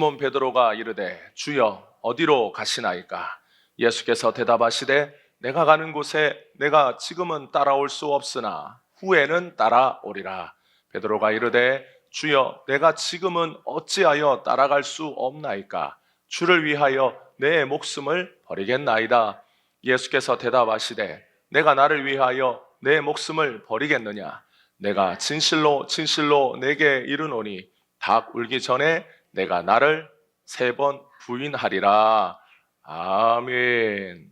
시몬 베드로가 이르되 주여 어디로 가시나이까? 예수께서 대답하시되 내가 가는 곳에 내가 지금은 따라올 수 없으나 후에는 따라오리라. 베드로가 이르되 주여 내가 지금은 어찌하여 따라갈 수 없나이까? 주를 위하여 내 목숨을 버리겠나이다. 예수께서 대답하시되 내가 나를 위하여 내 목숨을 버리겠느냐? 내가 진실로 진실로 내게 이르노니 닭 울기 전에 내가 나를 3번 부인하리라. 아멘.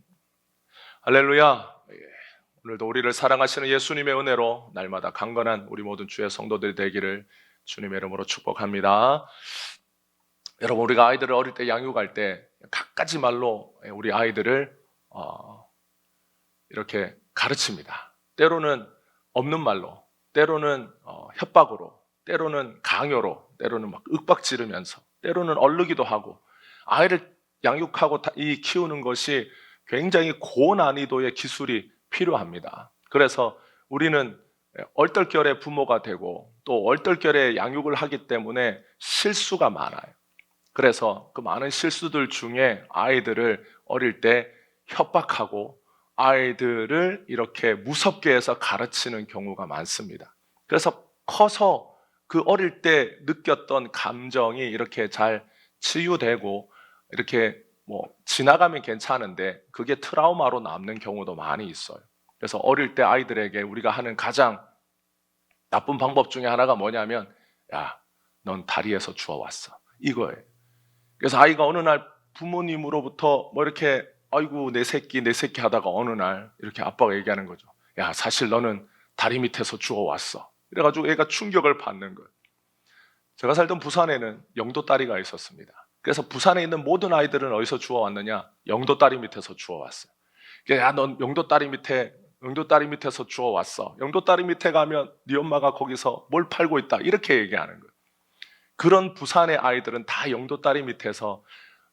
할렐루야. 오늘도 우리를 사랑하시는 예수님의 은혜로 날마다 강건한 우리 모든 주의 성도들 되기를 주님의 이름으로 축복합니다. 여러분, 우리가 아이들을 어릴 때 양육할 때 갖가지 말로 우리 아이들을 이렇게 가르칩니다. 때로는 없는 말로, 때로는 협박으로, 때로는 강요로, 때로는 막 윽박 지르면서, 때로는 얼르기도 하고, 아이를 양육하고 키우는 것이 굉장히 고난이도의 기술이 필요합니다. 그래서 우리는 얼떨결에 부모가 되고 또 얼떨결에 양육을 하기 때문에 실수가 많아요. 그래서 그 많은 실수들 중에 아이들을 어릴 때 협박하고 아이들을 이렇게 무섭게 해서 가르치는 경우가 많습니다. 그래서 커서 그 어릴 때 느꼈던 감정이 이렇게 잘 치유되고 이렇게 지나가면 괜찮은데 그게 트라우마로 남는 경우도 많이 있어요. 그래서 어릴 때 아이들에게 우리가 하는 가장 나쁜 방법 중에 하나가 뭐냐면 야, 넌 다리에서 주워왔어. 이거예요. 그래서 아이가 어느 날 부모님으로부터 이렇게 아이고 내 새끼 하다가 어느 날 이렇게 아빠가 얘기하는 거죠. 야, 사실 너는 다리 밑에서 주워왔어. 이래가지고 애가 충격을 받는 거예요. 제가 살던 부산에는 영도다리가 있었습니다. 그래서 부산에 있는 모든 아이들은 어디서 주워왔느냐? 영도다리 밑에서 주워왔어요. 야, 넌 영도다리 밑에서 주워왔어. 영도다리 밑에 가면 네 엄마가 거기서 뭘 팔고 있다. 이렇게 얘기하는 거예요. 그런 부산의 아이들은 다 영도다리 밑에서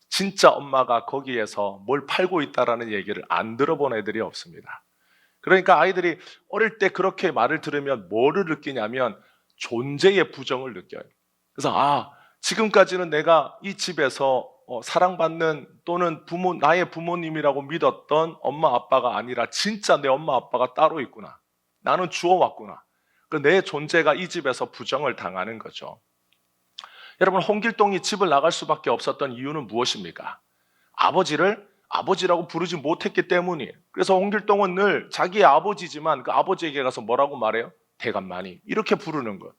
진짜 엄마가 거기에서 뭘 팔고 있다라는 얘기를 안 들어본 애들이 없습니다. 그러니까 아이들이 어릴 때 그렇게 말을 들으면 뭐를 느끼냐면 존재의 부정을 느껴요. 그래서 지금까지는 내가 이 집에서 사랑받는 또는 나의 부모님이라고 믿었던 엄마 아빠가 아니라 진짜 내 엄마 아빠가 따로 있구나. 나는 주워왔구나. 내 존재가 이 집에서 부정을 당하는 거죠. 여러분, 홍길동이 집을 나갈 수밖에 없었던 이유는 무엇입니까? 아버지를 아버지라고 부르지 못했기 때문이에요. 그래서 홍길동은 늘 자기의 아버지지만 그 아버지에게 가서 뭐라고 말해요? 대감마님 이렇게 부르는 거예요.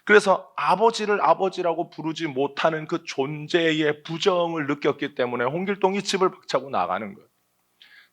그래서 아버지를 아버지라고 부르지 못하는 그 존재의 부정을 느꼈기 때문에 홍길동이 집을 박차고 나가는 거예요.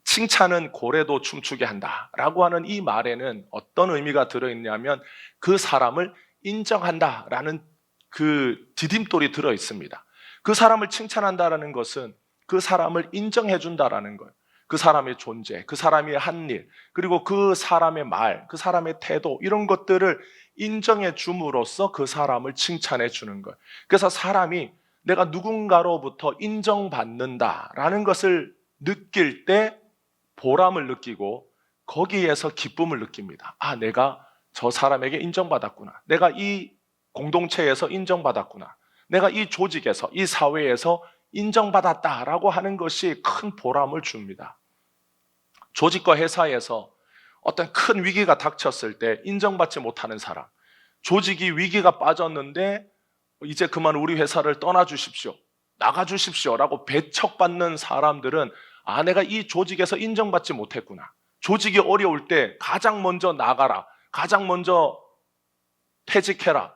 칭찬은 고래도 춤추게 한다라고 하는 이 말에는 어떤 의미가 들어있냐면 그 사람을 인정한다라는 그 디딤돌이 들어있습니다. 그 사람을 칭찬한다라는 것은 그 사람을 인정해준다라는 거예요. 그 사람의 존재, 그 사람이 한 일, 그리고 그 사람의 말, 그 사람의 태도 이런 것들을 인정해 줌으로써 그 사람을 칭찬해 주는 거예요. 그래서 사람이 내가 누군가로부터 인정받는다라는 것을 느낄 때 보람을 느끼고 거기에서 기쁨을 느낍니다. 내가 저 사람에게 인정받았구나. 내가 이 공동체에서 인정받았구나. 내가 이 조직에서, 이 사회에서 인정받았다라고 하는 것이 큰 보람을 줍니다. 조직과 회사에서 어떤 큰 위기가 닥쳤을 때 인정받지 못하는 사람, 조직이 위기가 빠졌는데 이제 그만 우리 회사를 떠나주십시오, 나가주십시오 라고 배척받는 사람들은 내가 이 조직에서 인정받지 못했구나. 조직이 어려울 때 가장 먼저 나가라, 가장 먼저 퇴직해라.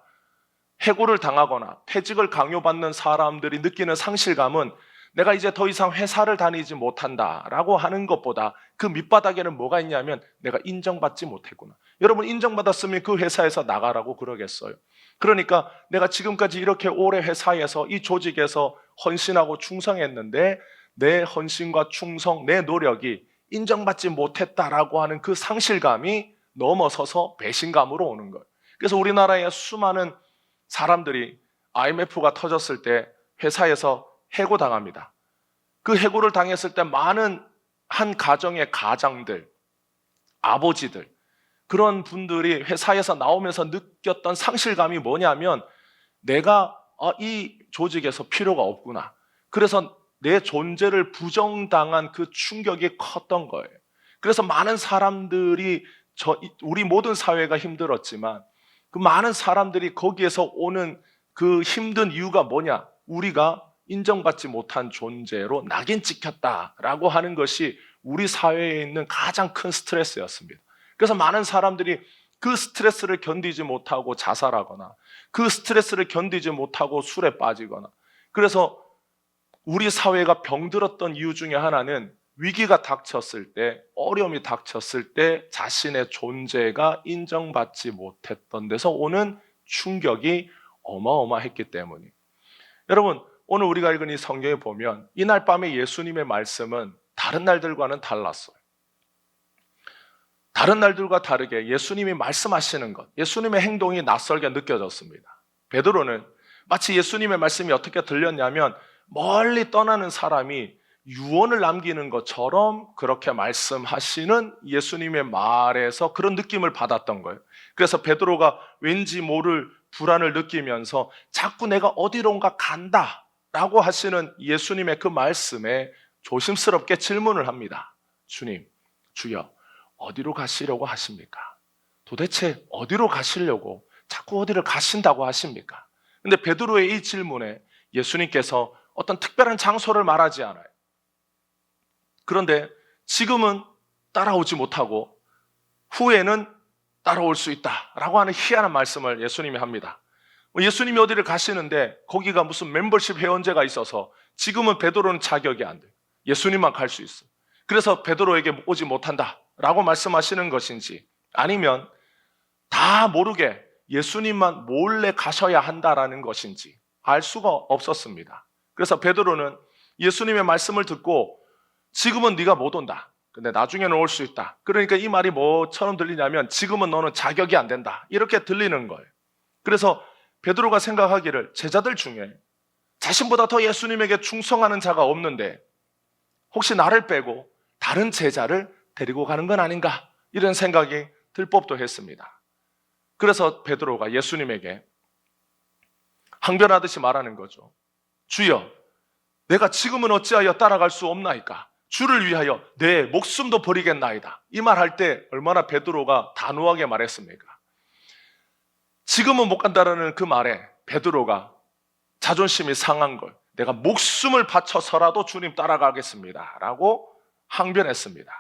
해고를 당하거나 퇴직을 강요받는 사람들이 느끼는 상실감은 내가 이제 더 이상 회사를 다니지 못한다라고 하는 것보다 그 밑바닥에는 뭐가 있냐면 내가 인정받지 못했구나. 여러분, 인정받았으면 그 회사에서 나가라고 그러겠어요? 그러니까 내가 지금까지 이렇게 오래 회사에서 이 조직에서 헌신하고 충성했는데 내 헌신과 충성, 내 노력이 인정받지 못했다라고 하는 그 상실감이 넘어서서 배신감으로 오는 거예요. 그래서 우리나라의 수많은 사람들이 IMF가 터졌을 때 회사에서 해고당합니다. 그 해고를 당했을 때 많은 한 가정의 가장들, 아버지들, 그런 분들이 회사에서 나오면서 느꼈던 상실감이 뭐냐면 내가 이 조직에서 필요가 없구나. 그래서 내 존재를 부정당한 그 충격이 컸던 거예요. 그래서 많은 사람들이 우리 모든 사회가 힘들었지만 그 많은 사람들이 거기에서 오는 그 힘든 이유가 뭐냐? 우리가 인정받지 못한 존재로 낙인 찍혔다라고 하는 것이 우리 사회에 있는 가장 큰 스트레스였습니다. 그래서 많은 사람들이 그 스트레스를 견디지 못하고 자살하거나 그 스트레스를 견디지 못하고 술에 빠지거나, 그래서 우리 사회가 병들었던 이유 중에 하나는 위기가 닥쳤을 때, 어려움이 닥쳤을 때 자신의 존재가 인정받지 못했던 데서 오는 충격이 어마어마했기 때문이에요. 여러분, 오늘 우리가 읽은 이 성경에 보면 이날 밤에 예수님의 말씀은 다른 날들과는 달랐어요. 다른 날들과 다르게 예수님이 말씀하시는 것, 예수님의 행동이 낯설게 느껴졌습니다. 베드로는 마치 예수님의 말씀이 어떻게 들렸냐면 멀리 떠나는 사람이 유언을 남기는 것처럼 그렇게 말씀하시는 예수님의 말에서 그런 느낌을 받았던 거예요. 그래서 베드로가 왠지 모를 불안을 느끼면서 자꾸 내가 어디론가 간다 라고 하시는 예수님의 그 말씀에 조심스럽게 질문을 합니다. 주님, 주여, 어디로 가시려고 하십니까? 도대체 어디로 가시려고 자꾸 어디를 가신다고 하십니까? 근데 베드로의 이 질문에 예수님께서 어떤 특별한 장소를 말하지 않아요. 그런데 지금은 따라오지 못하고 후에는 따라올 수 있다라고 하는 희한한 말씀을 예수님이 합니다. 예수님이 어디를 가시는데 거기가 무슨 멤버십 회원제가 있어서 지금은 베드로는 자격이 안 돼요. 예수님만 갈 수 있어요. 그래서 베드로에게 오지 못한다라고 말씀하시는 것인지, 아니면 다 모르게 예수님만 몰래 가셔야 한다라는 것인지 알 수가 없었습니다. 그래서 베드로는 예수님의 말씀을 듣고 지금은 네가 못 온다, 근데 나중에는 올 수 있다. 그러니까 이 말이 뭐처럼 들리냐면 지금은 너는 자격이 안 된다, 이렇게 들리는 거예요. 그래서 베드로가 생각하기를 제자들 중에 자신보다 더 예수님에게 충성하는 자가 없는데 혹시 나를 빼고 다른 제자를 데리고 가는 건 아닌가, 이런 생각이 들 법도 했습니다. 그래서 베드로가 예수님에게 항변하듯이 말하는 거죠. 주여, 내가 지금은 어찌하여 따라갈 수 없나이까? 주를 위하여 내 목숨도 버리겠나이다. 이 말할 때 얼마나 베드로가 단호하게 말했습니까? 지금은 못 간다라는 그 말에 베드로가 자존심이 상한 걸, 내가 목숨을 바쳐서라도 주님 따라가겠습니다 라고 항변했습니다.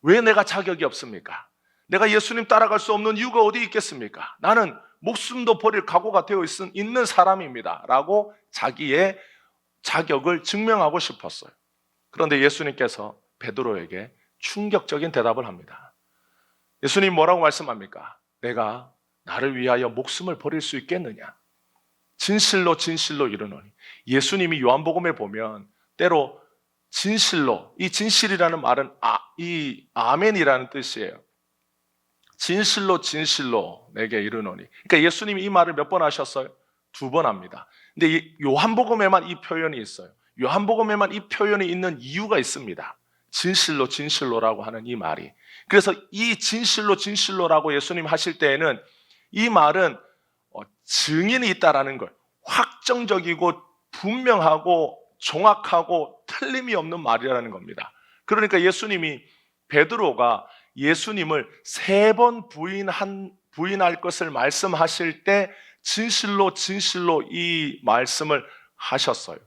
왜 내가 자격이 없습니까? 내가 예수님 따라갈 수 없는 이유가 어디 있겠습니까? 나는 목숨도 버릴 각오가 되어 있는 사람입니다 라고 자기의 자격을 증명하고 싶었어요. 그런데 예수님께서 베드로에게 충격적인 대답을 합니다. 예수님 뭐라고 말씀합니까? 내가 나를 위하여 목숨을 버릴 수 있겠느냐? 진실로 진실로 이르노니. 예수님이 요한복음에 보면 때로 진실로, 이 진실이라는 말은 이 아멘이라는 뜻이에요. 진실로 진실로 내게 이르노니. 그러니까 예수님이 이 말을 몇 번 하셨어요? 2번 합니다. 근데 요한복음에만 이 표현이 있어요. 요한복음에만 이 표현이 있는 이유가 있습니다. 진실로 진실로라고 하는 이 말이. 그래서 이 진실로 진실로라고 예수님 하실 때에는 이 말은 증인이 있다라는 걸, 확정적이고 분명하고 정확하고 틀림이 없는 말이라는 겁니다. 그러니까 예수님이 베드로가 예수님을 3번 부인할 것을 말씀하실 때 진실로 진실로 이 말씀을 하셨어요.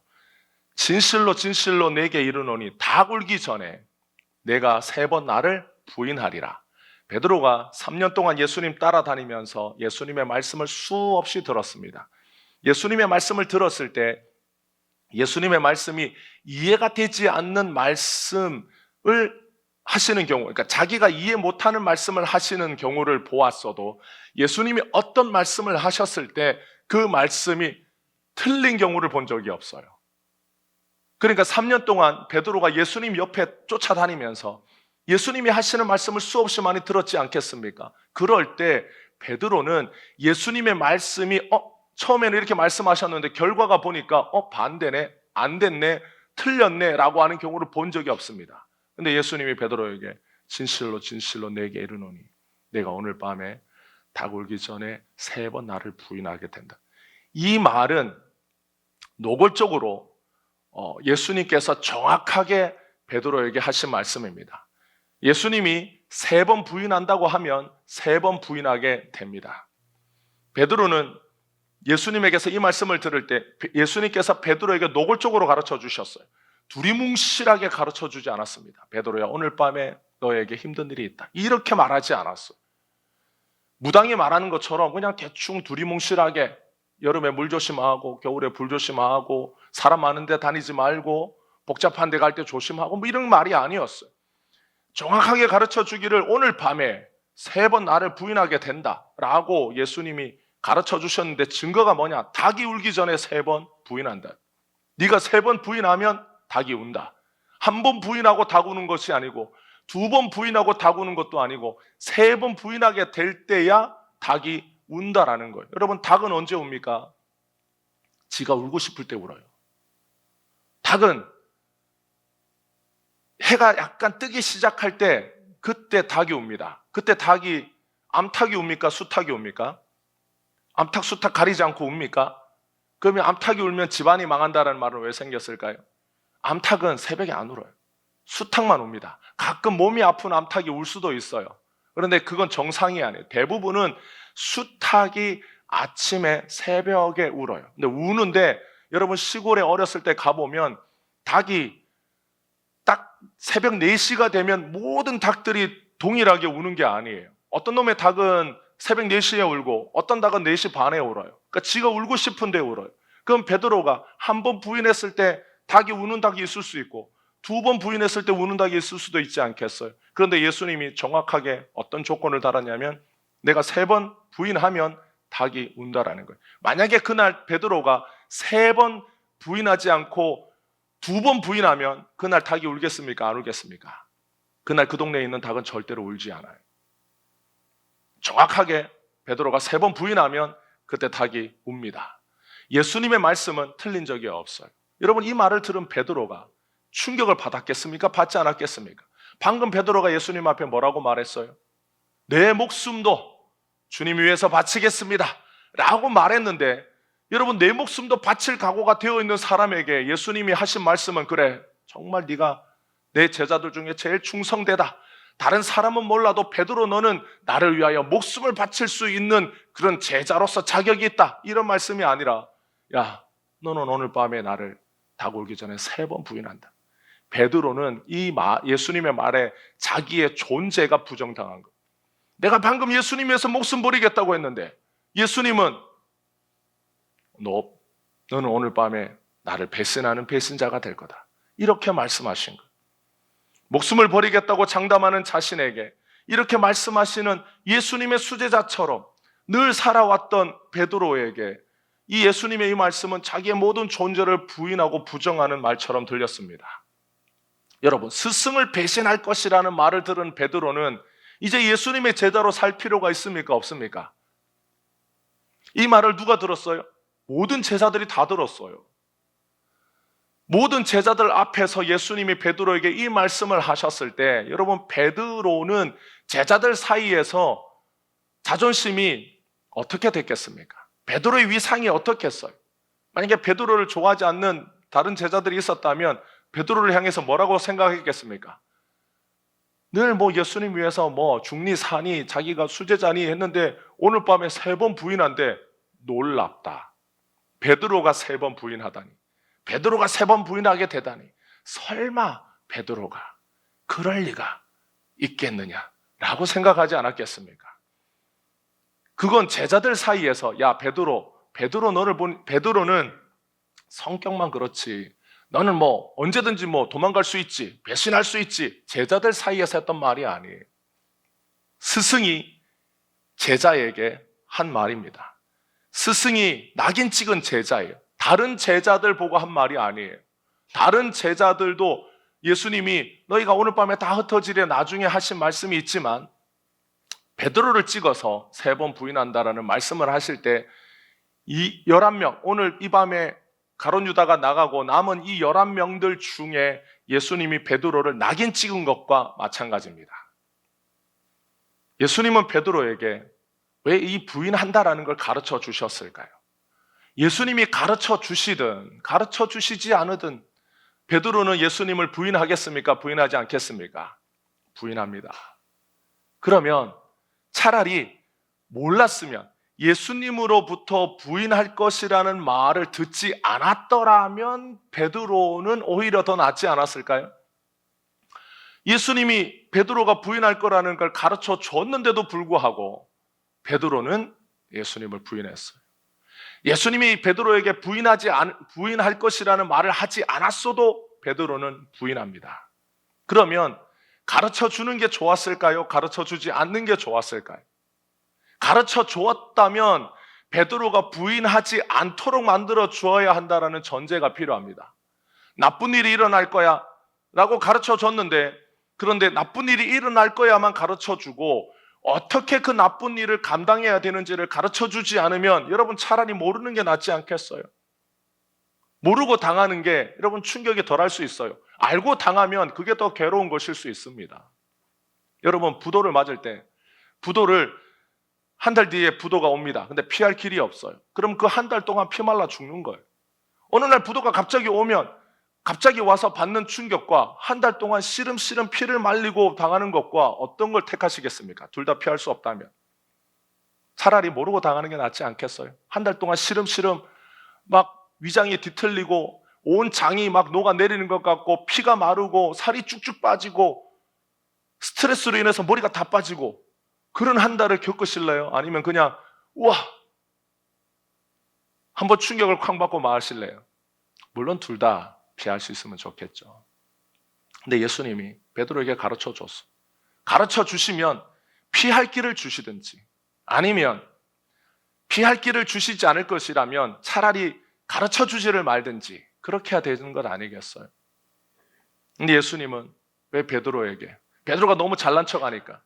진실로 진실로 내게 이르노니 다 굴기 전에 내가 3번 나를 부인하리라. 베드로가 3년 동안 예수님 따라다니면서 예수님의 말씀을 수없이 들었습니다. 예수님의 말씀을 들었을 때 예수님의 말씀이 이해가 되지 않는 말씀을 하시는 경우, 그러니까 자기가 이해 못하는 말씀을 하시는 경우를 보았어도 예수님이 어떤 말씀을 하셨을 때 그 말씀이 틀린 경우를 본 적이 없어요. 그러니까 3년 동안 베드로가 예수님 옆에 쫓아다니면서 예수님이 하시는 말씀을 수없이 많이 들었지 않겠습니까? 그럴 때 베드로는 예수님의 말씀이 처음에는 이렇게 말씀하셨는데 결과가 보니까 반대네, 안 됐네, 틀렸네 라고 하는 경우를 본 적이 없습니다. 근데 예수님이 베드로에게 진실로 진실로 내게 이르노니 내가 오늘 밤에 닭 울기 전에 3번 나를 부인하게 된다. 이 말은 노골적으로 예수님께서 정확하게 베드로에게 하신 말씀입니다. 예수님이 3번 부인한다고 하면 3번 부인하게 됩니다. 베드로는 예수님에게서 이 말씀을 들을 때 예수님께서 베드로에게 노골적으로 가르쳐 주셨어요. 두리뭉실하게 가르쳐 주지 않았습니다. 베드로야, 오늘 밤에 너에게 힘든 일이 있다, 이렇게 말하지 않았어요. 무당이 말하는 것처럼 그냥 대충 두리뭉실하게 여름에 물 조심하고 겨울에 불 조심하고 사람 많은 데 다니지 말고 복잡한 데 갈 때 조심하고 뭐 이런 말이 아니었어요. 정확하게 가르쳐 주기를 오늘 밤에 3번 나를 부인하게 된다라고 예수님이 가르쳐 주셨는데 증거가 뭐냐? 닭이 울기 전에 3번 부인한다. 네가 3번 부인하면 닭이 운다. 1번 부인하고 닭 우는 것이 아니고 2번 부인하고 닭 우는 것도 아니고 3번 부인하게 될 때야 닭이 운다라는 거예요. 여러분, 닭은 언제 웁니까? 지가 울고 싶을 때 울어요. 닭은 해가 약간 뜨기 시작할 때 그때 닭이 웁니다. 그때 닭이 암탉이 웁니까? 수탉이 웁니까? 암탉, 수탉 가리지 않고 웁니까? 그러면 암탉이 울면 집안이 망한다는 말은 왜 생겼을까요? 암탉은 새벽에 안 울어요. 수탉만 웁니다. 가끔 몸이 아픈 암탉이 울 수도 있어요. 그런데 그건 정상이 아니에요. 대부분은 수탉이 아침에 새벽에 울어요. 근데 우는데 여러분, 시골에 어렸을 때 가보면 닭이 딱 새벽 4시가 되면 모든 닭들이 동일하게 우는 게 아니에요. 어떤 놈의 닭은 새벽 4시에 울고 어떤 닭은 4시 반에 울어요. 그러니까 지가 울고 싶은데 울어요. 그럼 베드로가 1번 부인했을 때 닭이 우는 닭이 있을 수 있고 2번 부인했을 때 우는 닭이 있을 수도 있지 않겠어요? 그런데 예수님이 정확하게 어떤 조건을 달았냐면 내가 3번 부인하면 닭이 운다라는 거예요. 만약에 그날 베드로가 3번 부인하지 않고 2번 부인하면 그날 닭이 울겠습니까? 안 울겠습니까? 그날 그 동네에 있는 닭은 절대로 울지 않아요. 정확하게 베드로가 3번 부인하면 그때 닭이 웁니다. 예수님의 말씀은 틀린 적이 없어요. 여러분, 이 말을 들은 베드로가 충격을 받았겠습니까? 받지 않았겠습니까? 방금 베드로가 예수님 앞에 뭐라고 말했어요? 내 목숨도 주님 위해서 바치겠습니다 라고 말했는데, 여러분, 내 목숨도 바칠 각오가 되어 있는 사람에게 예수님이 하신 말씀은 그래, 정말 네가 내 제자들 중에 제일 충성되다. 다른 사람은 몰라도 베드로, 너는 나를 위하여 목숨을 바칠 수 있는 그런 제자로서 자격이 있다, 이런 말씀이 아니라, 야, 너는 오늘 밤에 나를 닭 울기 전에 3번 부인한다. 베드로는 예수님의 말에 자기의 존재가 부정당한 거예요. 내가 방금 예수님 위해서 목숨 버리겠다고 했는데 예수님은 너는 오늘 밤에 나를 배신하는 배신자가 될 거다, 이렇게 말씀하신 거예요. 목숨을 버리겠다고 장담하는 자신에게 이렇게 말씀하시는 예수님의 수제자처럼 늘 살아왔던 베드로에게 이 예수님의 이 말씀은 자기의 모든 존재를 부인하고 부정하는 말처럼 들렸습니다. 여러분, 스승을 배신할 것이라는 말을 들은 베드로는 이제 예수님의 제자로 살 필요가 있습니까? 없습니까? 이 말을 누가 들었어요? 모든 제자들이 다 들었어요. 모든 제자들 앞에서 예수님이 베드로에게 이 말씀을 하셨을 때, 여러분, 베드로는 제자들 사이에서 자존심이 어떻게 됐겠습니까? 베드로의 위상이 어떻겠어요? 만약에 베드로를 좋아하지 않는 다른 제자들이 있었다면 베드로를 향해서 뭐라고 생각했겠습니까? 늘 예수님 위해서 중리 사니 자기가 수제자니 했는데 오늘 밤에 3번 부인한데 놀랍다. 베드로가 3번 부인하다니, 베드로가 3번 부인하게 되다니, 설마 베드로가 그럴 리가 있겠느냐라고 생각하지 않았겠습니까? 그건 제자들 사이에서, 야, 베드로는 성격만 그렇지, 너는 언제든지 도망갈 수 있지, 배신할 수 있지, 제자들 사이에서 했던 말이 아니에요. 스승이 제자에게 한 말입니다. 스승이 낙인 찍은 제자예요. 다른 제자들 보고 한 말이 아니에요. 다른 제자들도 예수님이 너희가 오늘 밤에 다 흩어지려 나중에 하신 말씀이 있지만 베드로를 찍어서 3번 부인한다라는 말씀을 하실 때 이 11명, 오늘 이 밤에 가룟 유다가 나가고 남은 이 11명들 중에 예수님이 베드로를 낙인 찍은 것과 마찬가지입니다. 예수님은 베드로에게 왜 이 부인한다라는 걸 가르쳐 주셨을까요? 예수님이 가르쳐 주시든 가르쳐 주시지 않으든 베드로는 예수님을 부인하겠습니까? 부인하지 않겠습니까? 부인합니다. 그러면 차라리 몰랐으면, 예수님으로부터 부인할 것이라는 말을 듣지 않았더라면 베드로는 오히려 더 낫지 않았을까요? 예수님이 베드로가 부인할 거라는 걸 가르쳐 줬는데도 불구하고 베드로는 예수님을 부인했어요. 예수님이 베드로에게 부인할 것이라는 말을 하지 않았어도 베드로는 부인합니다. 그러면 가르쳐 주는 게 좋았을까요? 가르쳐 주지 않는 게 좋았을까요? 가르쳐 주었다면 베드로가 부인하지 않도록 만들어 주어야 한다는 전제가 필요합니다. 나쁜 일이 일어날 거야 라고 가르쳐 줬는데, 그런데 나쁜 일이 일어날 거야만 가르쳐 주고 어떻게 그 나쁜 일을 감당해야 되는지를 가르쳐 주지 않으면 여러분 차라리 모르는 게 낫지 않겠어요? 모르고 당하는 게 여러분 충격이 덜할 수 있어요. 알고 당하면 그게 더 괴로운 것일 수 있습니다. 여러분 부도를 맞을 때, 부도를 한 달 뒤에 부도가 옵니다. 근데 피할 길이 없어요. 그럼 그 한 달 동안 피 말라 죽는 거예요. 어느 날 부도가 갑자기 오면 갑자기 와서 받는 충격과 한 달 동안 시름시름 피를 말리고 당하는 것과 어떤 걸 택하시겠습니까? 둘 다 피할 수 없다면 차라리 모르고 당하는 게 낫지 않겠어요? 한 달 동안 시름시름 막 위장이 뒤틀리고 온 장이 막 녹아내리는 것 같고 피가 마르고 살이 쭉쭉 빠지고 스트레스로 인해서 머리가 다 빠지고 그런 한 달을 겪으실래요? 아니면 그냥 우와 한번 충격을 쾅 받고 마실래요? 물론 둘 다 피할 수 있으면 좋겠죠. 근데 예수님이 베드로에게 가르쳐 줬어. 가르쳐 주시면 피할 길을 주시든지, 아니면 피할 길을 주시지 않을 것이라면 차라리 가르쳐 주지를 말든지 그렇게 해야 되는 것 아니겠어요? 근데 예수님은 왜 베드로가 너무 잘난 척하니까,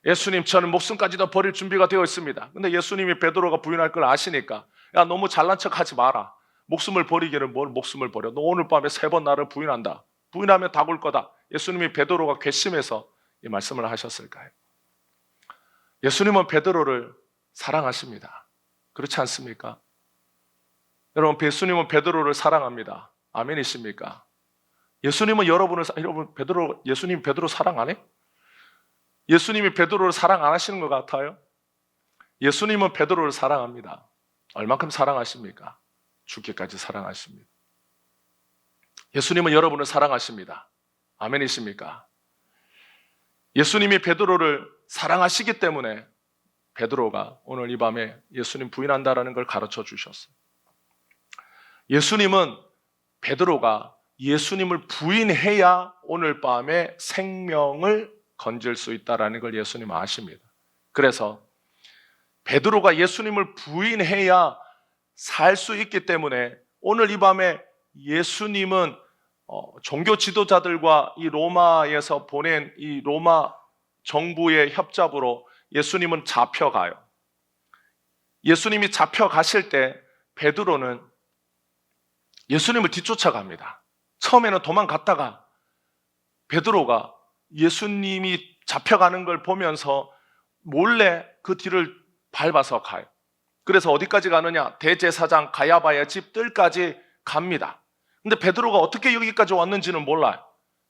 예수님 저는 목숨까지도 버릴 준비가 되어 있습니다. 근데 예수님이 베드로가 부인할 걸 아시니까, 야 너무 잘난 척하지 마라. 목숨을 버리기를 뭘 목숨을 버려. 너 오늘 밤에 3번 나를 부인한다. 부인하면 다 굴 거다. 예수님이 베드로가 괘씸해서 이 말씀을 하셨을까요? 예수님은 베드로를 사랑하십니다. 그렇지 않습니까? 여러분 예수님은 베드로를 사랑합니다. 아멘이십니까? 예수님은 예수님 베드로 사랑 안 해? 예수님이 베드로를 사랑 안 하시는 것 같아요? 예수님은 베드로를 사랑합니다. 얼만큼 사랑하십니까? 죽기까지 사랑하십니다. 예수님은 여러분을 사랑하십니다. 아멘이십니까? 예수님이 베드로를 사랑하시기 때문에 베드로가 오늘 이 밤에 예수님 부인한다라는 걸 가르쳐 주셨어요. 예수님은 베드로가 예수님을 부인해야 오늘 밤에 생명을 건질 수 있다라는 걸 예수님은 아십니다. 그래서 베드로가 예수님을 부인해야 살 수 있기 때문에 오늘 이 밤에 예수님은 종교 지도자들과 이 로마에서 보낸 이 로마 정부의 협잡으로 예수님은 잡혀가요. 예수님이 잡혀가실 때 베드로는 예수님을 뒤쫓아갑니다. 처음에는 도망갔다가 베드로가 예수님이 잡혀가는 걸 보면서 몰래 그 뒤를 밟아서 가요. 그래서 어디까지 가느냐? 대제사장 가야바의 집 뜰까지 갑니다. 근데 베드로가 어떻게 여기까지 왔는지는 몰라요.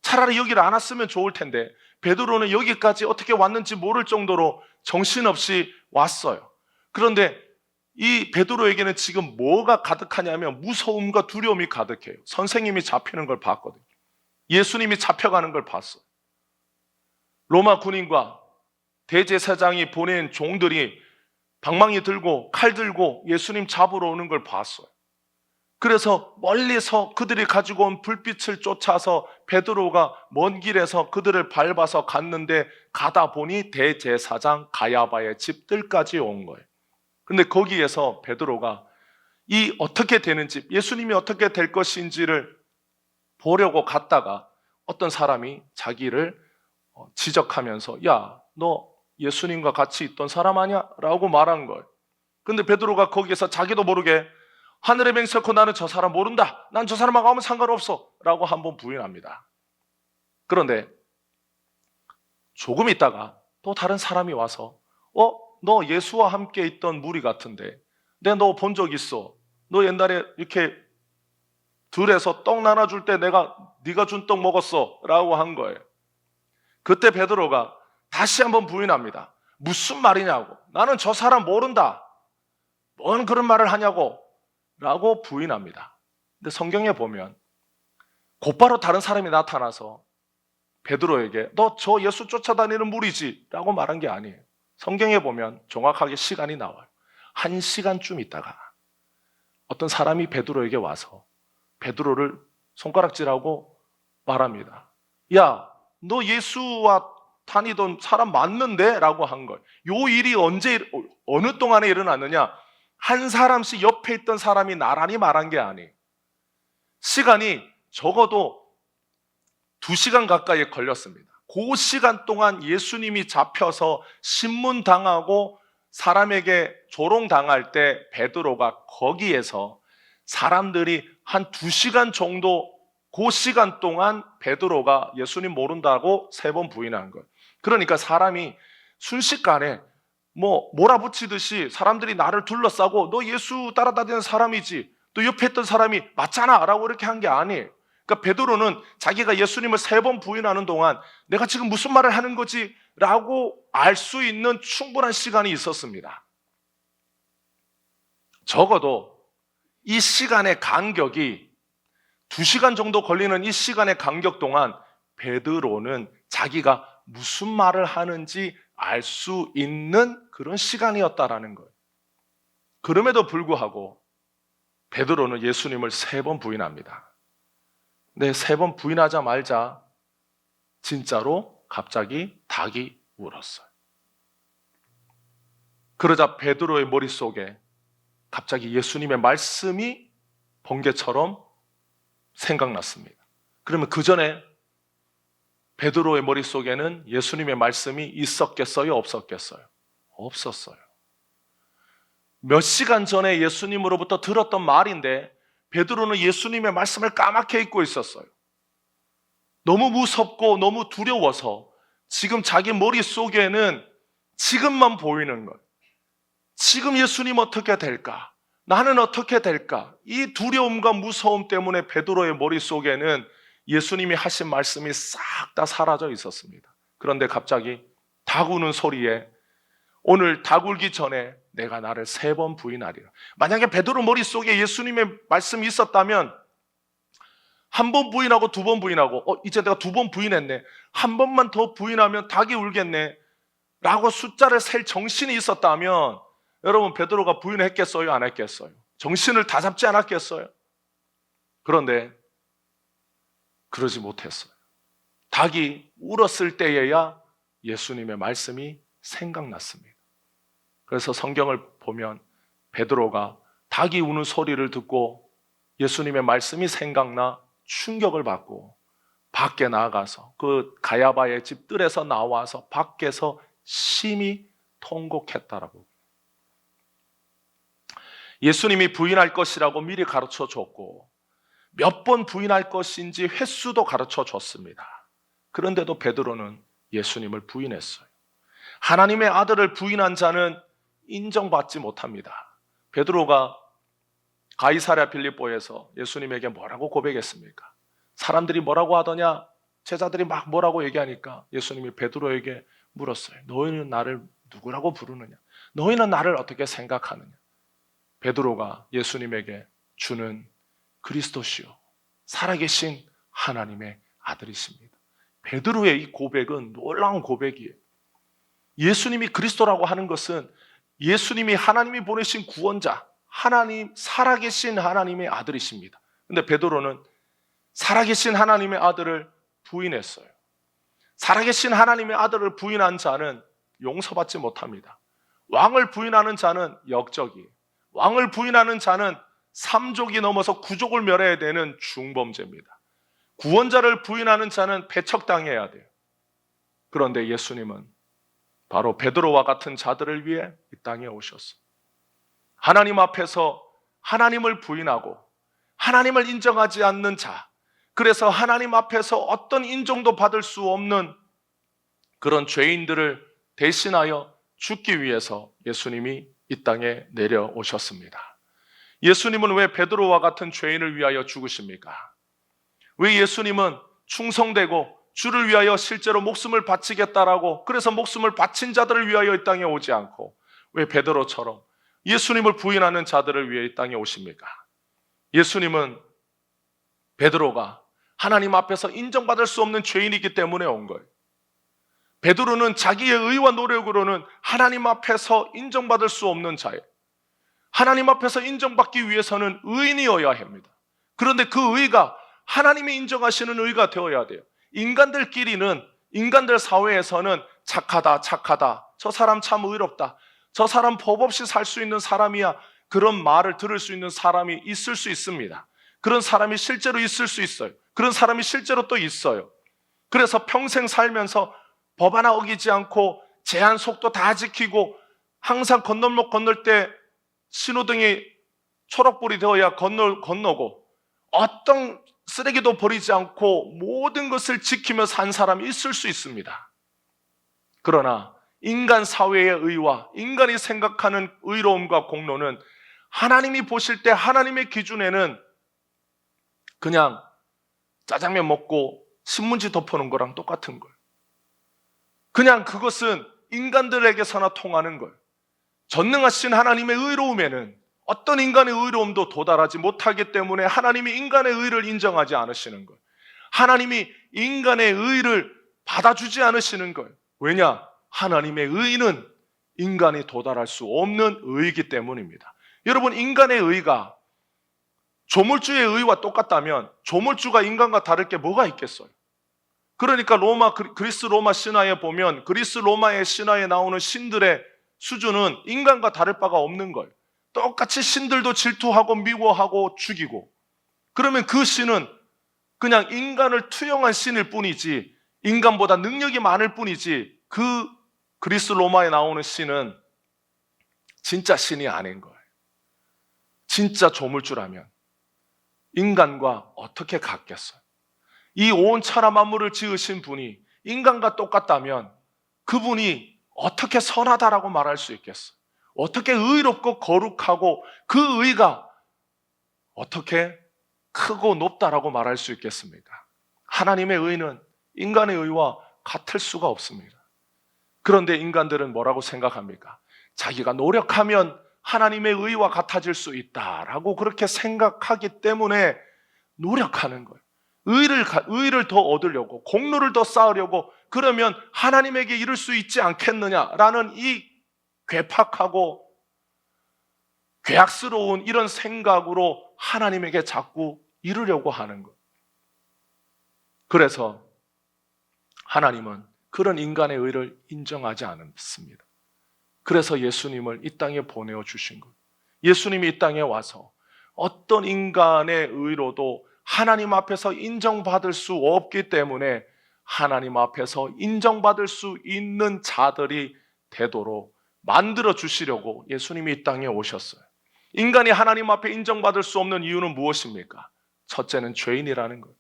차라리 여기를 안 왔으면 좋을 텐데 베드로는 여기까지 어떻게 왔는지 모를 정도로 정신없이 왔어요. 그런데 이 베드로에게는 지금 뭐가 가득하냐면 무서움과 두려움이 가득해요. 선생님이 잡히는 걸 봤거든요. 예수님이 잡혀가는 걸 봤어요. 로마 군인과 대제사장이 보낸 종들이 방망이 들고 칼 들고 예수님 잡으러 오는 걸 봤어요. 그래서 멀리서 그들이 가지고 온 불빛을 쫓아서 베드로가 먼 길에서 그들을 밟아서 갔는데 가다 보니 대제사장 가야바의 집들까지 온 거예요. 근데 거기에서 베드로가 이 어떻게 되는지, 예수님이 어떻게 될 것인지를 보려고 갔다가 어떤 사람이 자기를 지적하면서 야, 너 예수님과 같이 있던 사람 아니야? 라고 말한 거예요. 근데 베드로가 거기에서 자기도 모르게 하늘의 맹세코 나는 저 사람 모른다. 난 저 사람하고 아무 상관없어. 라고 한번 부인합니다. 그런데 조금 있다가 또 다른 사람이 와서 너 예수와 함께 있던 무리 같은데 내가 너 본 적 있어. 너 옛날에 이렇게 들에서 떡 나눠줄 때 네가 준 떡 먹었어 라고 한 거예요. 그때 베드로가 다시 한번 부인합니다. 무슨 말이냐고. 나는 저 사람 모른다. 뭔 그런 말을 하냐고 라고 부인합니다. 근데 성경에 보면 곧바로 다른 사람이 나타나서 베드로에게 너 저 예수 쫓아다니는 무리지 라고 말한 게 아니에요. 성경에 보면 정확하게 시간이 나와요. 1시간쯤 있다가 어떤 사람이 베드로에게 와서 베드로를 손가락질하고 말합니다. 야, 너 예수와 다니던 사람 맞는데? 라고 한 거예요. 요 일이 어느 동안에 일어났느냐? 한 사람씩 옆에 있던 사람이 나란히 말한 게 아니에요. 시간이 적어도 2시간 가까이 걸렸습니다. 그 시간 동안 예수님이 잡혀서 신문당하고 사람에게 조롱당할 때 베드로가 거기에서 사람들이 한 2시간 정도 그 시간 동안 베드로가 예수님 모른다고 3번 부인한 거예요. 그러니까 사람이 순식간에 몰아붙이듯이 사람들이 나를 둘러싸고 너 예수 따라다니는 사람이지, 또 옆에 있던 사람이 맞잖아 라고 이렇게 한 게 아니에요. 그러니까 베드로는 자기가 예수님을 3번 부인하는 동안 내가 지금 무슨 말을 하는 거지? 라고 알 수 있는 충분한 시간이 있었습니다. 적어도 이 시간의 간격이 2시간 정도 걸리는 이 시간의 간격 동안 베드로는 자기가 무슨 말을 하는지 알 수 있는 그런 시간이었다라는 거예요. 그럼에도 불구하고 베드로는 예수님을 3번 부인합니다. 근데 3번 부인하자마자 진짜로 갑자기 닭이 울었어요. 그러자 베드로의 머릿속에 갑자기 예수님의 말씀이 번개처럼 생각났습니다. 그러면 그 전에 베드로의 머릿속에는 예수님의 말씀이 있었겠어요? 없었겠어요? 없었어요. 몇 시간 전에 예수님으로부터 들었던 말인데 베드로는 예수님의 말씀을 까맣게 잊고 있었어요. 너무 무섭고 너무 두려워서 지금 자기 머릿속에는 지금만 보이는 것. 지금 예수님 어떻게 될까? 나는 어떻게 될까? 이 두려움과 무서움 때문에 베드로의 머릿속에는 예수님이 하신 말씀이 싹 다 사라져 있었습니다. 그런데 갑자기 닭 우는 소리에 오늘 닭 울기 전에 내가 나를 3번 부인하리라. 만약에 베드로 머릿속에 예수님의 말씀이 있었다면 한 번 부인하고 2번 부인하고 이제 내가 2번 부인했네. 한 번만 더 부인하면 닭이 울겠네. 라고 숫자를 셀 정신이 있었다면 여러분 베드로가 부인했겠어요? 안 했겠어요? 정신을 다 잡지 않았겠어요? 그런데 그러지 못했어요. 닭이 울었을 때에야 예수님의 말씀이 생각났습니다. 그래서 성경을 보면 베드로가 닭이 우는 소리를 듣고 예수님의 말씀이 생각나 충격을 받고 밖에 나가서 그 가야바의 집들에서 나와서 밖에서 심히 통곡했다라고. 예수님이 부인할 것이라고 미리 가르쳐 줬고 몇 번 부인할 것인지 횟수도 가르쳐 줬습니다. 그런데도 베드로는 예수님을 부인했어요. 하나님의 아들을 부인한 자는 인정받지 못합니다. 베드로가 가이사랴 빌립보에서 예수님에게 뭐라고 고백했습니까? 사람들이 뭐라고 하더냐? 제자들이 막 뭐라고 얘기하니까 예수님이 베드로에게 물었어요. 너희는 나를 누구라고 부르느냐? 너희는 나를 어떻게 생각하느냐? 베드로가 예수님에게 주는 그리스도시요 살아계신 하나님의 아들이십니다. 베드로의 이 고백은 놀라운 고백이에요. 예수님이 그리스도라고 하는 것은 예수님이 하나님이 보내신 구원자, 하나님, 살아계신 하나님의 아들이십니다. 그런데 베드로는 살아계신 하나님의 아들을 부인했어요. 살아계신 하나님의 아들을 부인한 자는 용서받지 못합니다. 왕을 부인하는 자는 역적이에요. 왕을 부인하는 자는 3족이 넘어서 9족을 멸해야 되는 중범죄입니다. 구원자를 부인하는 자는 배척당해야 돼요. 그런데 예수님은 바로 베드로와 같은 자들을 위해 이 땅에 오셨어요. 하나님 앞에서 하나님을 부인하고 하나님을 인정하지 않는 자, 그래서 하나님 앞에서 어떤 인정도 받을 수 없는 그런 죄인들을 대신하여 죽기 위해서 예수님이 이 땅에 내려오셨습니다. 예수님은 왜 베드로와 같은 죄인을 위하여 죽으십니까? 왜 예수님은 충성되고 주를 위하여 실제로 목숨을 바치겠다라고, 그래서 목숨을 바친 자들을 위하여 이 땅에 오지 않고 왜 베드로처럼 예수님을 부인하는 자들을 위해 이 땅에 오십니까? 예수님은 베드로가 하나님 앞에서 인정받을 수 없는 죄인이기 때문에 온 거예요. 베드로는 자기의 의와 노력으로는 하나님 앞에서 인정받을 수 없는 자예요. 하나님 앞에서 인정받기 위해서는 의인이어야 합니다. 그런데 그 의가 하나님이 인정하시는 의가 되어야 돼요. 인간들끼리는, 인간들 사회에서는 착하다, 저 사람 참 의롭다, 저 사람 법 없이 살 수 있는 사람이야, 그런 말을 들을 수 있는 사람이 있을 수 있습니다. 그런 사람이 실제로 있을 수 있어요. 그런 사람이 실제로 또 있어요. 그래서 평생 살면서 법 하나 어기지 않고 제한 속도 다 지키고 항상 건널목 건널 때 신호등이 초록불이 되어야 건너고 어떤 쓰레기도 버리지 않고 모든 것을 지키며 산 사람이 있을 수 있습니다. 그러나 인간 사회의 의와 인간이 생각하는 의로움과 공로는 하나님이 보실 때 하나님의 기준에는 그냥 짜장면 먹고 신문지 덮어놓은 거랑 똑같은 거예요. 그냥 그것은 인간들에게서나 통하는 거예요. 전능하신 하나님의 의로움에는 어떤 인간의 의로움도 도달하지 못하기 때문에 하나님이 인간의 의를 인정하지 않으시는 거예요. 하나님이 인간의 의를 받아주지 않으시는 거예요. 왜냐? 하나님의 의는 인간이 도달할 수 없는 의이기 때문입니다. 여러분, 인간의 의가 조물주의 의와 똑같다면 조물주가 인간과 다를 게 뭐가 있겠어요? 그러니까 그리스 로마 신화에 보면 그리스 로마의 신화에 나오는 신들의 수준은 인간과 다를 바가 없는 거예요. 똑같이 신들도 질투하고 미워하고 죽이고, 그러면 그 신은 그냥 인간을 투영한 신일 뿐이지, 인간보다 능력이 많을 뿐이지, 그 그리스 로마에 나오는 신은 진짜 신이 아닌 거예요. 진짜 조물주라면 인간과 어떻게 같겠어요? 이 온 천하 만물을 지으신 분이 인간과 똑같다면 그분이 어떻게 선하다라고 말할 수 있겠어요? 어떻게 의롭고 거룩하고 그 의가 어떻게 크고 높다라고 말할 수 있겠습니까? 하나님의 의는 인간의 의와 같을 수가 없습니다. 그런데 인간들은 뭐라고 생각합니까? 자기가 노력하면 하나님의 의와 같아질 수 있다라고 그렇게 생각하기 때문에 노력하는 거예요. 의를 더 얻으려고, 공로를 더 쌓으려고, 그러면 하나님에게 이룰 수 있지 않겠느냐라는 이 괴팍하고 괴악스러운 이런 생각으로 하나님에게 자꾸 이루려고 하는 것. 그래서 하나님은 그런 인간의 의를 인정하지 않습니다. 그래서 예수님을 이 땅에 보내어 주신 것. 예수님이 이 땅에 와서 어떤 인간의 의로도 하나님 앞에서 인정받을 수 없기 때문에 하나님 앞에서 인정받을 수 있는 자들이 되도록 만들어 주시려고 예수님이 이 땅에 오셨어요. 인간이 하나님 앞에 인정받을 수 없는 이유는 무엇입니까? 첫째는 죄인이라는 거예요.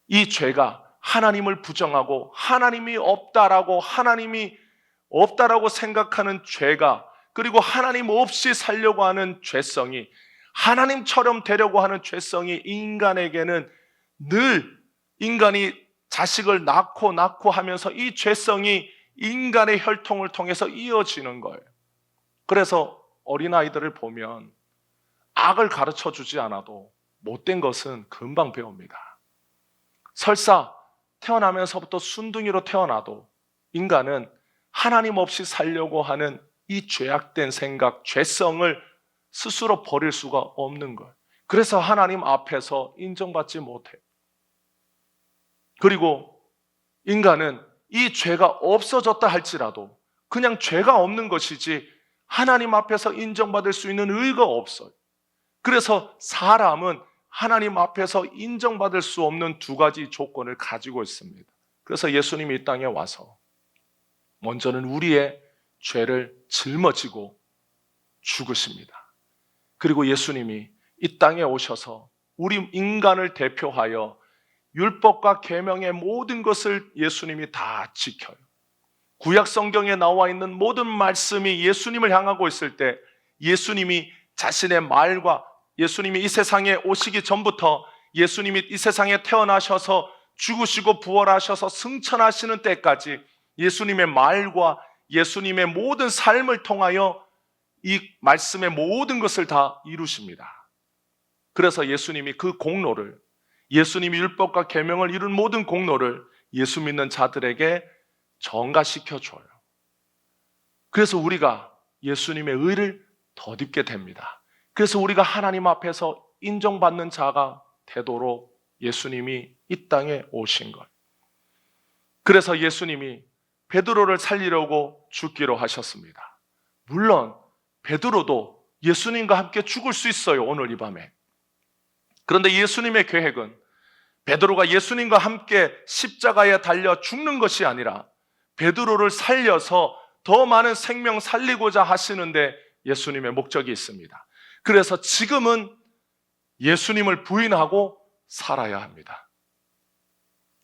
이 죄가 하나님을 부정하고 하나님이 없다라고 생각하는 죄가, 그리고 하나님 없이 살려고 하는 죄성이, 하나님처럼 되려고 하는 죄성이 인간에게는 늘, 인간이 자식을 낳고 하면서 이 죄성이 인간의 혈통을 통해서 이어지는 거예요. 그래서 어린아이들을 보면 악을 가르쳐 주지 않아도 못된 것은 금방 배웁니다. 설사 태어나면서부터 순둥이로 태어나도 인간은 하나님 없이 살려고 하는 이 죄악된 생각, 죄성을 스스로 버릴 수가 없는 거예요. 그래서 하나님 앞에서 인정받지 못해요. 그리고 인간은 이 죄가 없어졌다 할지라도 그냥 죄가 없는 것이지 하나님 앞에서 인정받을 수 있는 의가 없어요. 그래서 사람은 하나님 앞에서 인정받을 수 없는 두 가지 조건을 가지고 있습니다. 그래서 예수님이 이 땅에 와서 먼저는 우리의 죄를 짊어지고 죽으십니다. 그리고 예수님이 이 땅에 오셔서 우리 인간을 대표하여 율법과 계명의 모든 것을 예수님이 다 지켜요. 구약 성경에 나와 있는 모든 말씀이 예수님을 향하고 있을 때 예수님이 자신의 말과 예수님이 이 세상에 오시기 전부터 예수님이 이 세상에 태어나셔서 죽으시고 부활하셔서 승천하시는 때까지 예수님의 말과 예수님의 모든 삶을 통하여 이 말씀의 모든 것을 다 이루십니다. 그래서 예수님이 그 공로를, 예수님이 율법과 계명을 이룬 모든 공로를 예수 믿는 자들에게 전가시켜 줘요. 그래서 우리가 예수님의 의를 덧입게 됩니다. 그래서 우리가 하나님 앞에서 인정받는 자가 되도록 예수님이 이 땅에 오신 것. 그래서 예수님이 베드로를 살리려고 죽기로 하셨습니다. 물론 베드로도 예수님과 함께 죽을 수 있어요, 오늘 이 밤에. 그런데 예수님의 계획은 베드로가 예수님과 함께 십자가에 달려 죽는 것이 아니라 베드로를 살려서 더 많은 생명 살리고자 하시는데 예수님의 목적이 있습니다. 그래서 지금은 예수님을 부인하고 살아야 합니다.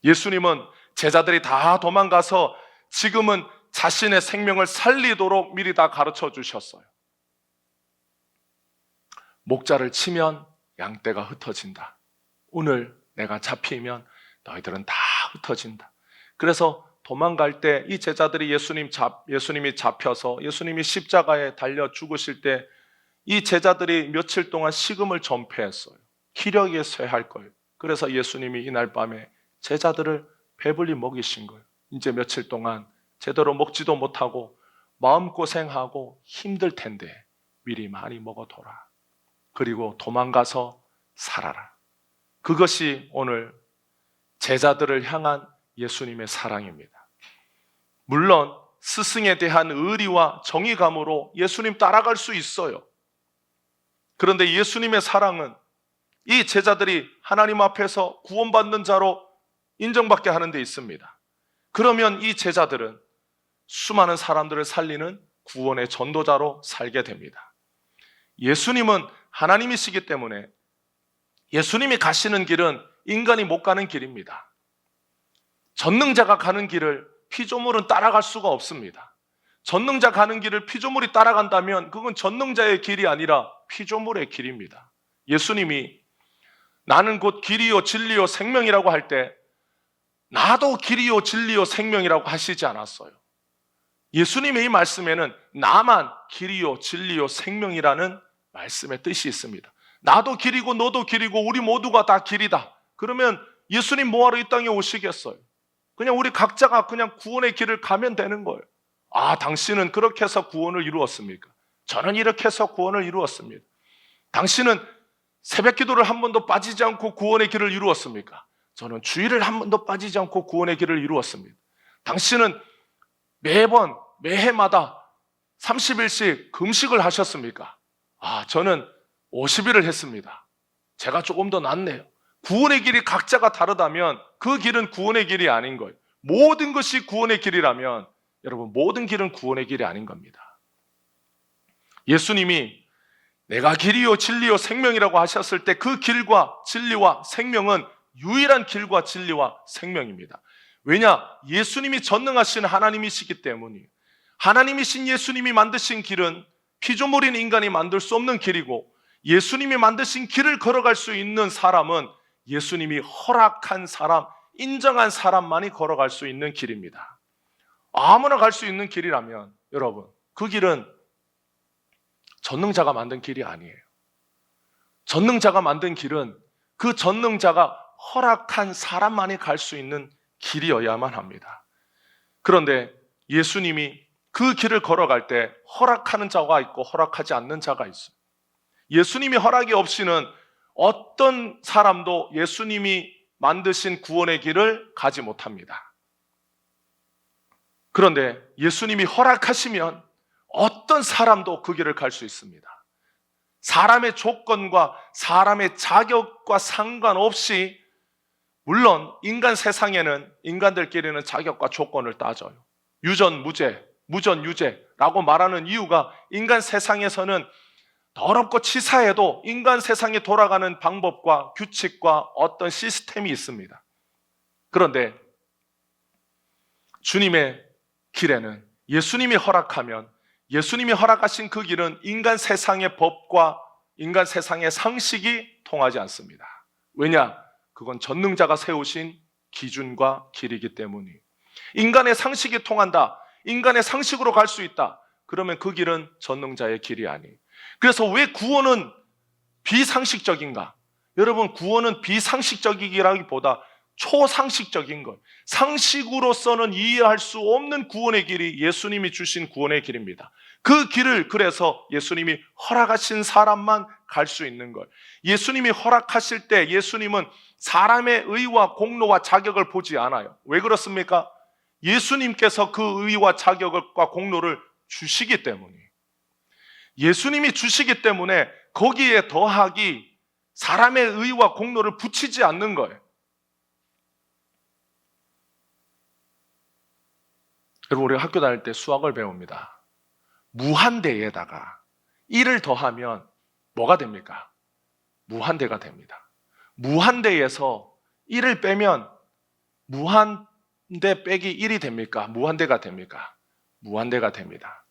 예수님은 제자들이 다 도망가서 지금은 자신의 생명을 살리도록 미리 다 가르쳐 주셨어요. 목자를 치면 양떼가 흩어진다. 오늘 내가 잡히면 너희들은 다 흩어진다. 그래서 도망갈 때 이 제자들이 예수님이 잡혀서 예수님이 십자가에 달려 죽으실 때 이 제자들이 며칠 동안 식음을 전폐했어요. 기력이 쇠할 거예요. 그래서 예수님이 이날 밤에 제자들을 배불리 먹이신 거예요. 이제 며칠 동안 제대로 먹지도 못하고 마음고생하고 힘들 텐데 미리 많이 먹어둬라. 그리고 도망가서 살아라. 그것이 오늘 제자들을 향한 예수님의 사랑입니다. 물론 스승에 대한 의리와 정의감으로 예수님 따라갈 수 있어요. 그런데 예수님의 사랑은 이 제자들이 하나님 앞에서 구원받는 자로 인정받게 하는 데 있습니다. 그러면 이 제자들은 수많은 사람들을 살리는 구원의 전도자로 살게 됩니다. 예수님은 하나님이시기 때문에 예수님이 가시는 길은 인간이 못 가는 길입니다. 전능자가 가는 길을 피조물은 따라갈 수가 없습니다. 전능자 가는 길을 피조물이 따라간다면 그건 전능자의 길이 아니라 피조물의 길입니다. 예수님이 나는 곧 길이요 진리요 생명이라고 할 때 나도 길이요 진리요 생명이라고 하시지 않았어요. 예수님의 이 말씀에는 나만 길이요 진리요 생명이라는 말씀의 뜻이 있습니다. 나도 길이고 너도 길이고 우리 모두가 다 길이다. 그러면 예수님 뭐하러 이 땅에 오시겠어요? 그냥 우리 각자가 그냥 구원의 길을 가면 되는 거예요. 아, 당신은 그렇게 해서 구원을 이루었습니까? 저는 이렇게 해서 구원을 이루었습니다. 당신은 새벽 기도를 한 번도 빠지지 않고 구원의 길을 이루었습니까? 저는 주일을 한 번도 빠지지 않고 구원의 길을 이루었습니다. 당신은 매해마다 30일씩 금식을 하셨습니까? 아, 저는 50일을 했습니다. 제가 조금 더 낫네요. 구원의 길이 각자가 다르다면 그 길은 구원의 길이 아닌 거예요. 모든 것이 구원의 길이라면 여러분, 모든 길은 구원의 길이 아닌 겁니다. 예수님이 내가 길이요 진리요 생명이라고 하셨을 때 그 길과 진리와 생명은 유일한 길과 진리와 생명입니다. 왜냐? 예수님이 전능하신 하나님이시기 때문이에요. 하나님이신 예수님이 만드신 길은 피조물인 인간이 만들 수 없는 길이고, 예수님이 만드신 길을 걸어갈 수 있는 사람은 예수님이 허락한 사람, 인정한 사람만이 걸어갈 수 있는 길입니다. 아무나 갈 수 있는 길이라면 여러분, 그 길은 전능자가 만든 길이 아니에요. 전능자가 만든 길은 그 전능자가 허락한 사람만이 갈 수 있는 길이어야만 합니다. 그런데 예수님이 그 길을 걸어갈 때 허락하는 자가 있고 허락하지 않는 자가 있어요. 예수님이 허락이 없이는 어떤 사람도 예수님이 만드신 구원의 길을 가지 못합니다. 그런데 예수님이 허락하시면 어떤 사람도 그 길을 갈 수 있습니다. 사람의 조건과 사람의 자격과 상관없이, 물론 인간 세상에는 인간들끼리는 자격과 조건을 따져요. 유전 무죄, 무전 유죄라고 말하는 이유가 인간 세상에서는 더럽고 치사해도 인간 세상이 돌아가는 방법과 규칙과 어떤 시스템이 있습니다. 그런데 주님의 길에는 예수님이 허락하면, 예수님이 허락하신 그 길은 인간 세상의 법과 인간 세상의 상식이 통하지 않습니다. 왜냐? 그건 전능자가 세우신 기준과 길이기 때문이에요. 인간의 상식이 통한다. 인간의 상식으로 갈 수 있다. 그러면 그 길은 전능자의 길이 아니에요. 그래서 왜 구원은 비상식적인가? 여러분, 구원은 비상식적이기라기보다 초상식적인 것, 상식으로서는 이해할 수 없는 구원의 길이 예수님이 주신 구원의 길입니다. 그 길을 그래서 예수님이 허락하신 사람만 갈 수 있는 것. 예수님이 허락하실 때 예수님은 사람의 의와 공로와 자격을 보지 않아요. 왜 그렇습니까? 예수님께서 그 의와 자격과 공로를 주시기 때문이에요. 예수님이 주시기 때문에 거기에 더하기 사람의 의와 공로를 붙이지 않는 거예요. 여러분, 우리가 학교 다닐 때 수학을 배웁니다. 무한대에다가 1을 더하면 뭐가 됩니까? 무한대가 됩니다. 무한대에서 1을 빼면 무한대 빼기 1이 됩니까? 무한대가 됩니까? 무한대가 됩니다.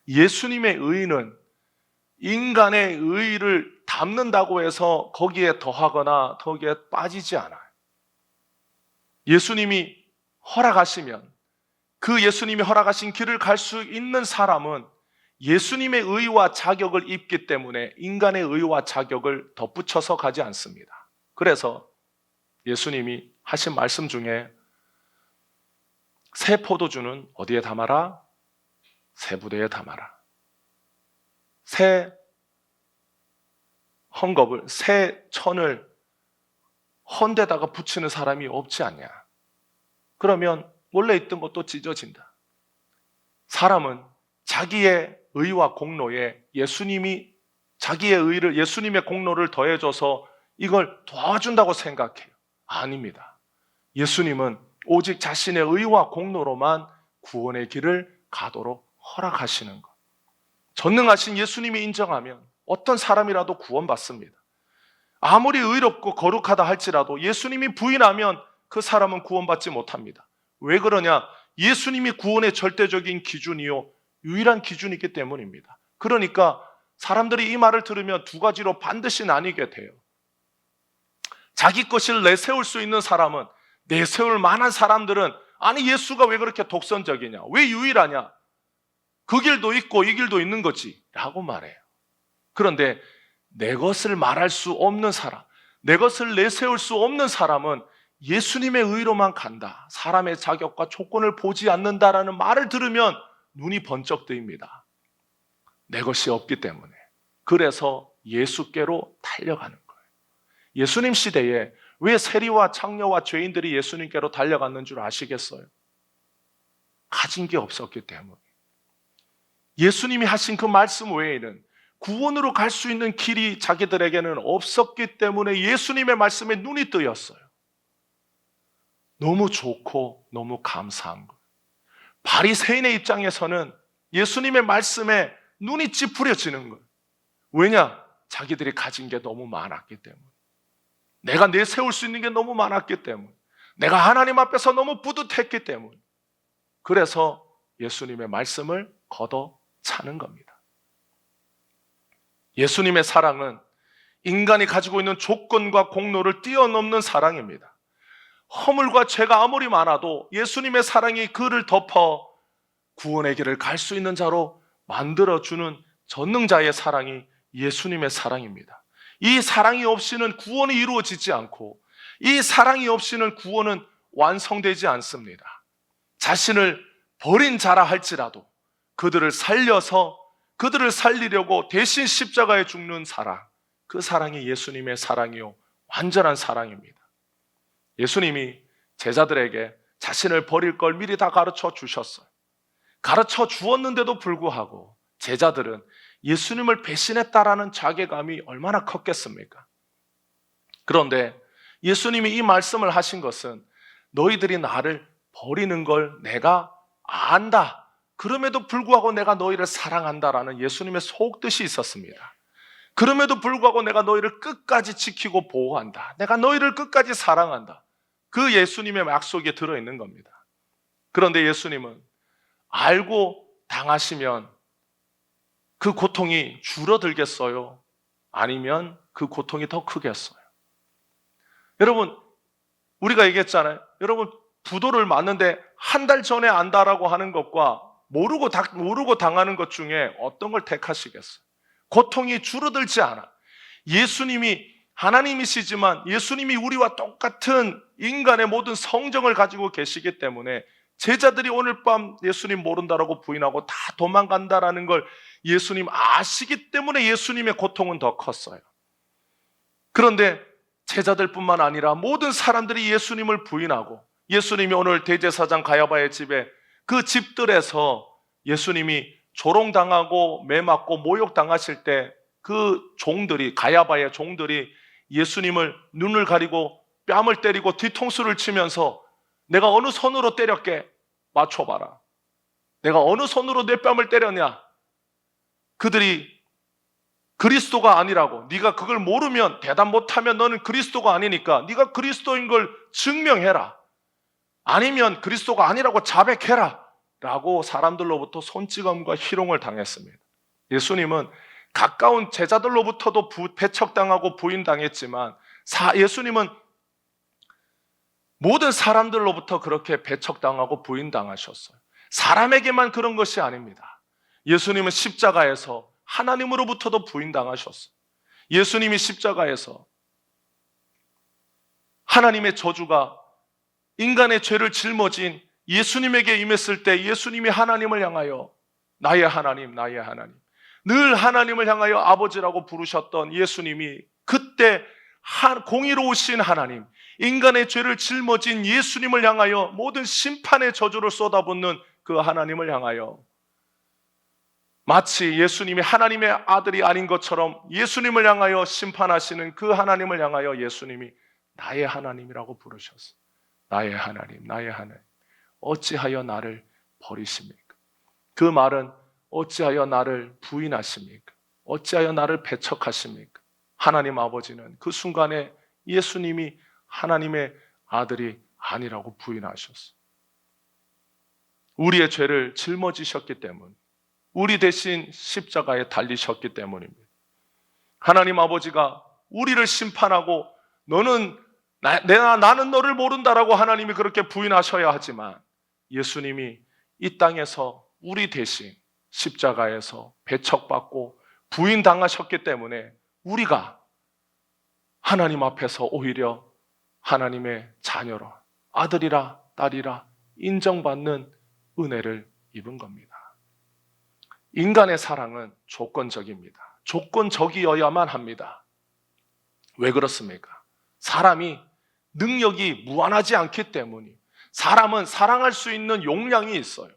예수님의 의는 인간의 의를 담는다고 해서 거기에 더하거나 거기에 빠지지 않아요. 예수님이 허락하시면 그 예수님이 허락하신 길을 갈 수 있는 사람은 예수님의 의와 자격을 입기 때문에 인간의 의와 자격을 덧붙여서 가지 않습니다. 그래서 예수님이 하신 말씀 중에 새 포도주는 어디에 담아라? 새 부대에 담아라. 새 헝겊을, 새 천을 헌데다가 붙이는 사람이 없지 않냐? 그러면 원래 있던 것도 찢어진다. 사람은 자기의 의와 공로에 예수님이 자기의 의를, 예수님의 공로를 더해줘서 이걸 도와준다고 생각해요. 아닙니다. 예수님은 오직 자신의 의와 공로로만 구원의 길을 가도록 허락하시는 것. 전능하신 예수님이 인정하면 어떤 사람이라도 구원받습니다. 아무리 의롭고 거룩하다 할지라도 예수님이 부인하면 그 사람은 구원받지 못합니다. 왜 그러냐? 예수님이 구원의 절대적인 기준이요 유일한 기준이기 때문입니다. 그러니까 사람들이 이 말을 들으면 두 가지로 반드시 나뉘게 돼요. 자기 것을 내세울 수 있는 사람은, 내세울 만한 사람들은 아니 예수가 왜 그렇게 독선적이냐? 왜 유일하냐? 그 길도 있고 이 길도 있는 거지 라고 말해요. 그런데 내 것을 말할 수 없는 사람, 내 것을 내세울 수 없는 사람은 예수님의 의로만 간다, 사람의 자격과 조건을 보지 않는다라는 말을 들으면 눈이 번쩍 뜨입니다. 내 것이 없기 때문에. 그래서 예수께로 달려가는 거예요. 예수님 시대에 왜 세리와 창녀와 죄인들이 예수님께로 달려갔는 줄 아시겠어요? 가진 게 없었기 때문에. 예수님이 하신 그 말씀 외에는 구원으로 갈 수 있는 길이 자기들에게는 없었기 때문에 예수님의 말씀에 눈이 뜨였어요. 너무 좋고 너무 감사한 거예요. 바리새인의 입장에서는 예수님의 말씀에 눈이 찌푸려지는 거예요. 왜냐? 자기들이 가진 게 너무 많았기 때문에. 내가 내세울 수 있는 게 너무 많았기 때문에. 내가 하나님 앞에서 너무 뿌듯했기 때문에. 그래서 예수님의 말씀을 걷어차는 겁니다. 예수님의 사랑은 인간이 가지고 있는 조건과 공로를 뛰어넘는 사랑입니다. 허물과 죄가 아무리 많아도 예수님의 사랑이 그를 덮어 구원의 길을 갈 수 있는 자로 만들어주는 전능자의 사랑이 예수님의 사랑입니다. 이 사랑이 없이는 구원이 이루어지지 않고 이 사랑이 없이는 구원은 완성되지 않습니다. 자신을 버린 자라 할지라도 그들을 살려서 그들을 살리려고 대신 십자가에 죽는 사랑, 그 사랑이 예수님의 사랑이요 완전한 사랑입니다. 예수님이 제자들에게 자신을 버릴 걸 미리 다 가르쳐 주셨어요. 가르쳐 주었는데도 불구하고 제자들은 예수님을 배신했다라는 자괴감이 얼마나 컸겠습니까? 그런데 예수님이 이 말씀을 하신 것은 너희들이 나를 버리는 걸 내가 안다. 그럼에도 불구하고 내가 너희를 사랑한다라는 예수님의 속뜻이 있었습니다. 그럼에도 불구하고 내가 너희를 끝까지 지키고 보호한다. 내가 너희를 끝까지 사랑한다. 그 예수님의 약속에 들어있는 겁니다. 그런데 예수님은 알고 당하시면 그 고통이 줄어들겠어요? 아니면 그 고통이 더 크겠어요. 여러분, 우리가 얘기했잖아요. 여러분, 부도를 맞는데 한 달 전에 안다라고 하는 것과 모르고 당하는 것 중에 어떤 걸 택하시겠어요? 고통이 줄어들지 않아. 예수님이 하나님이시지만 예수님이 우리와 똑같은 인간의 모든 성정을 가지고 계시기 때문에 제자들이 오늘 밤 예수님 모른다라고 부인하고 다 도망간다라는 걸 예수님 아시기 때문에 예수님의 고통은 더 컸어요. 그런데 제자들뿐만 아니라 모든 사람들이 예수님을 부인하고 예수님이 오늘 대제사장 가야바의 집에 그 집들에서 예수님이 조롱당하고 매맞고 모욕당하실 때 그 종들이, 가야바의 종들이 예수님을 눈을 가리고 뺨을 때리고 뒤통수를 치면서 내가 어느 손으로 때렸게? 맞춰봐라. 내가 어느 손으로 내 뺨을 때렸냐? 그들이 그리스도가 아니라고, 네가 그걸 모르면, 대답 못하면 너는 그리스도가 아니니까 네가 그리스도인 걸 증명해라. 아니면 그리스도가 아니라고 자백해라 라고 사람들로부터 손찌검과 희롱을 당했습니다. 예수님은 가까운 제자들로부터도 배척당하고 부인당했지만 예수님은 모든 사람들로부터 그렇게 배척당하고 부인당하셨어요. 사람에게만 그런 것이 아닙니다. 예수님은 십자가에서 하나님으로부터도 부인당하셨어요. 예수님이 십자가에서 하나님의 저주가 인간의 죄를 짊어진 예수님에게 임했을 때 예수님이 하나님을 향하여 나의 하나님, 나의 하나님, 늘 하나님을 향하여 아버지라고 부르셨던 예수님이 그때 공의로우신 하나님, 인간의 죄를 짊어진 예수님을 향하여 모든 심판의 저주를 쏟아붓는 그 하나님을 향하여 마치 예수님이 하나님의 아들이 아닌 것처럼 예수님을 향하여 심판하시는 그 하나님을 향하여 예수님이 나의 하나님이라고 부르셨어요. 나의 하나님, 나의 하나님, 어찌하여 나를 버리십니까? 그 말은 어찌하여 나를 부인하십니까? 어찌하여 나를 배척하십니까? 하나님 아버지는 그 순간에 예수님이 하나님의 아들이 아니라고 부인하셨어요. 우리의 죄를 짊어지셨기 때문, 우리 대신 십자가에 달리셨기 때문입니다. 하나님 아버지가 우리를 심판하고 나는 너를 모른다라고 하나님이 그렇게 부인하셔야 하지만 예수님이 이 땅에서 우리 대신 십자가에서 배척받고 부인당하셨기 때문에 우리가 하나님 앞에서 오히려 하나님의 자녀로, 아들이라 딸이라 인정받는 은혜를 입은 겁니다. 인간의 사랑은 조건적입니다. 조건적이어야만 합니다. 왜 그렇습니까? 사람이 능력이 무한하지 않기 때문이, 사람은 사랑할 수 있는 용량이 있어요.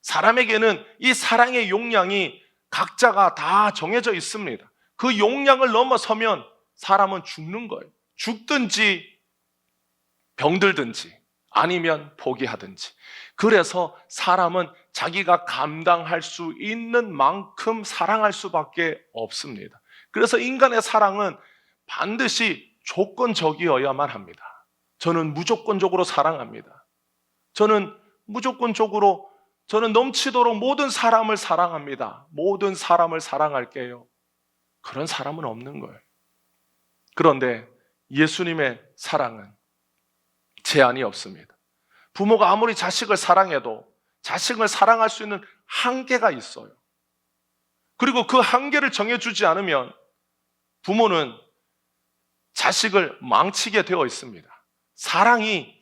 사람에게는 이 사랑의 용량이 각자가 다 정해져 있습니다. 그 용량을 넘어서면 사람은 죽는 거예요. 죽든지 병들든지 아니면 포기하든지. 그래서 사람은 자기가 감당할 수 있는 만큼 사랑할 수밖에 없습니다. 그래서 인간의 사랑은 반드시 조건적이어야만 합니다. 저는 무조건적으로 사랑합니다. 저는 넘치도록 모든 사람을 사랑합니다. 모든 사람을 사랑할게요. 그런 사람은 없는 거예요. 그런데 예수님의 사랑은 제한이 없습니다. 부모가 아무리 자식을 사랑해도 자식을 사랑할 수 있는 한계가 있어요. 그리고 그 한계를 정해주지 않으면 부모는 자식을 망치게 되어 있습니다. 사랑이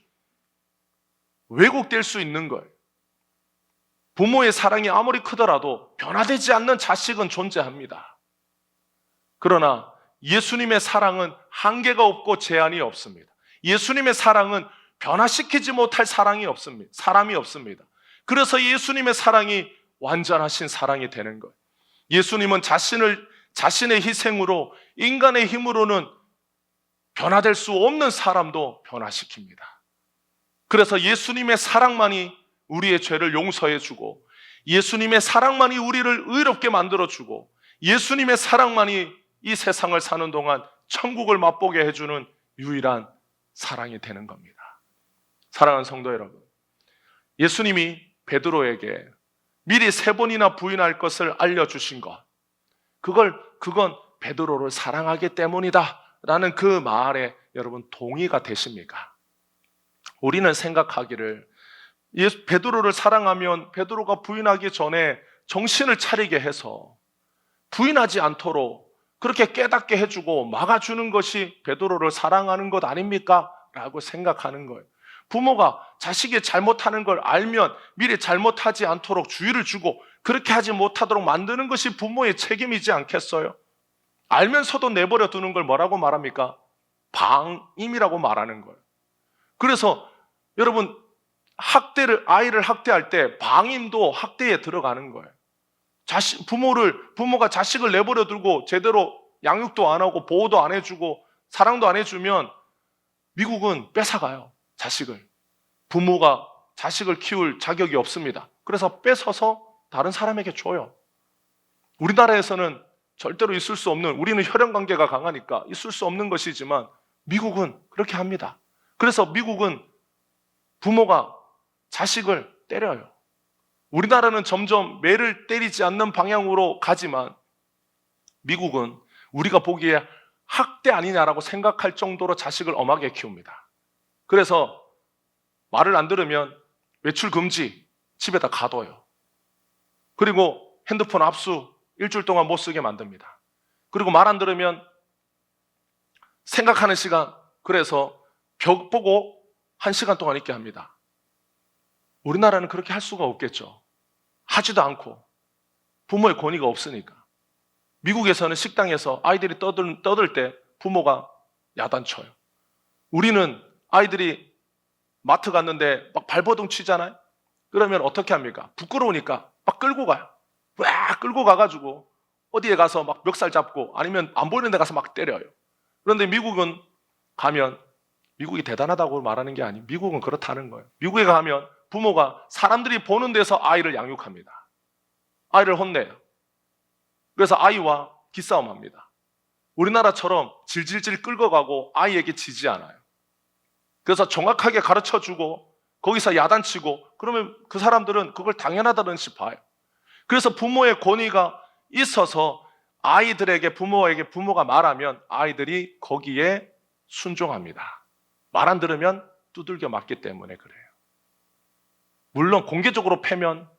왜곡될 수 있는 거예요. 부모의 사랑이 아무리 크더라도 변화되지 않는 자식은 존재합니다. 그러나 예수님의 사랑은 한계가 없고 제한이 없습니다. 예수님의 사랑은 변화시키지 못할 사람이 없습니다. 그래서 예수님의 사랑이 완전하신 사랑이 되는 거예요. 예수님은 자신의 희생으로, 인간의 힘으로는 변화될 수 없는 사람도 변화시킵니다. 그래서 예수님의 사랑만이 우리의 죄를 용서해주고, 예수님의 사랑만이 우리를 의롭게 만들어주고, 예수님의 사랑만이 이 세상을 사는 동안 천국을 맛보게 해주는 유일한 사랑이 되는 겁니다. 사랑하는 성도 여러분, 예수님이 베드로에게 미리 3번이나 부인할 것을 알려주신 것, 그건 베드로를 사랑하기 때문이다 라는 그 말에 여러분 동의가 되십니까? 우리는 생각하기를 베드로를 사랑하면 베드로가 부인하기 전에 정신을 차리게 해서 부인하지 않도록 그렇게 깨닫게 해주고 막아주는 것이 베드로를 사랑하는 것 아닙니까? 라고 생각하는 거예요. 부모가 자식이 잘못하는 걸 알면 미리 잘못하지 않도록 주의를 주고 그렇게 하지 못하도록 만드는 것이 부모의 책임이지 않겠어요? 알면서도 내버려 두는 걸 뭐라고 말합니까? 방임이라고 말하는 거예요. 그래서 여러분 아이를 학대할 때 방임도 학대에 들어가는 거예요. 부모가 자식을 내버려 두고 제대로 양육도 안 하고 보호도 안 해주고 사랑도 안 해주면 미국은 뺏어가요. 자식을. 부모가 자식을 키울 자격이 없습니다. 그래서 뺏어서 다른 사람에게 줘요. 우리나라에서는 절대로 있을 수 없는, 우리는 혈연관계가 강하니까 있을 수 없는 것이지만 미국은 그렇게 합니다. 그래서 미국은 부모가 자식을 때려요. 우리나라는 점점 매를 때리지 않는 방향으로 가지만 미국은 우리가 보기에 학대 아니냐라고 생각할 정도로 자식을 엄하게 키웁니다. 그래서 말을 안 들으면 외출 금지, 집에다 가둬요. 그리고 핸드폰 압수, 일주일 동안 못 쓰게 만듭니다. 그리고 말 안 들으면 생각하는 시간, 그래서 벽 보고 1시간 동안 있게 합니다. 우리나라는 그렇게 할 수가 없겠죠. 하지도 않고 부모의 권위가 없으니까. 미국에서는 식당에서 아이들이 떠들 때 부모가 야단쳐요. 우리는 아이들이 마트 갔는데 막 발버둥 치잖아요. 그러면 어떻게 합니까? 부끄러우니까 막 끌고 가요. 와 끌고 가가지고 어디에 가서 막 멱살 잡고 아니면 안 보이는 데 가서 막 때려요. 그런데 미국은 가면, 미국이 대단하다고 말하는 게 아니에요. 미국은 그렇다는 거예요. 미국에 가면 부모가 사람들이 보는 데서 아이를 양육합니다. 아이를 혼내요. 그래서 아이와 기싸움합니다. 우리나라처럼 질질질 끌고 가고 아이에게 지지 않아요. 그래서 정확하게 가르쳐주고 거기서 야단치고 그러면 그 사람들은 그걸 당연하다는 식 봐요. 그래서 부모의 권위가 있어서 아이들에게 부모가 말하면 아이들이 거기에 순종합니다. 말 안 들으면 두들겨 맞기 때문에 그래요. 물론 공개적으로 패면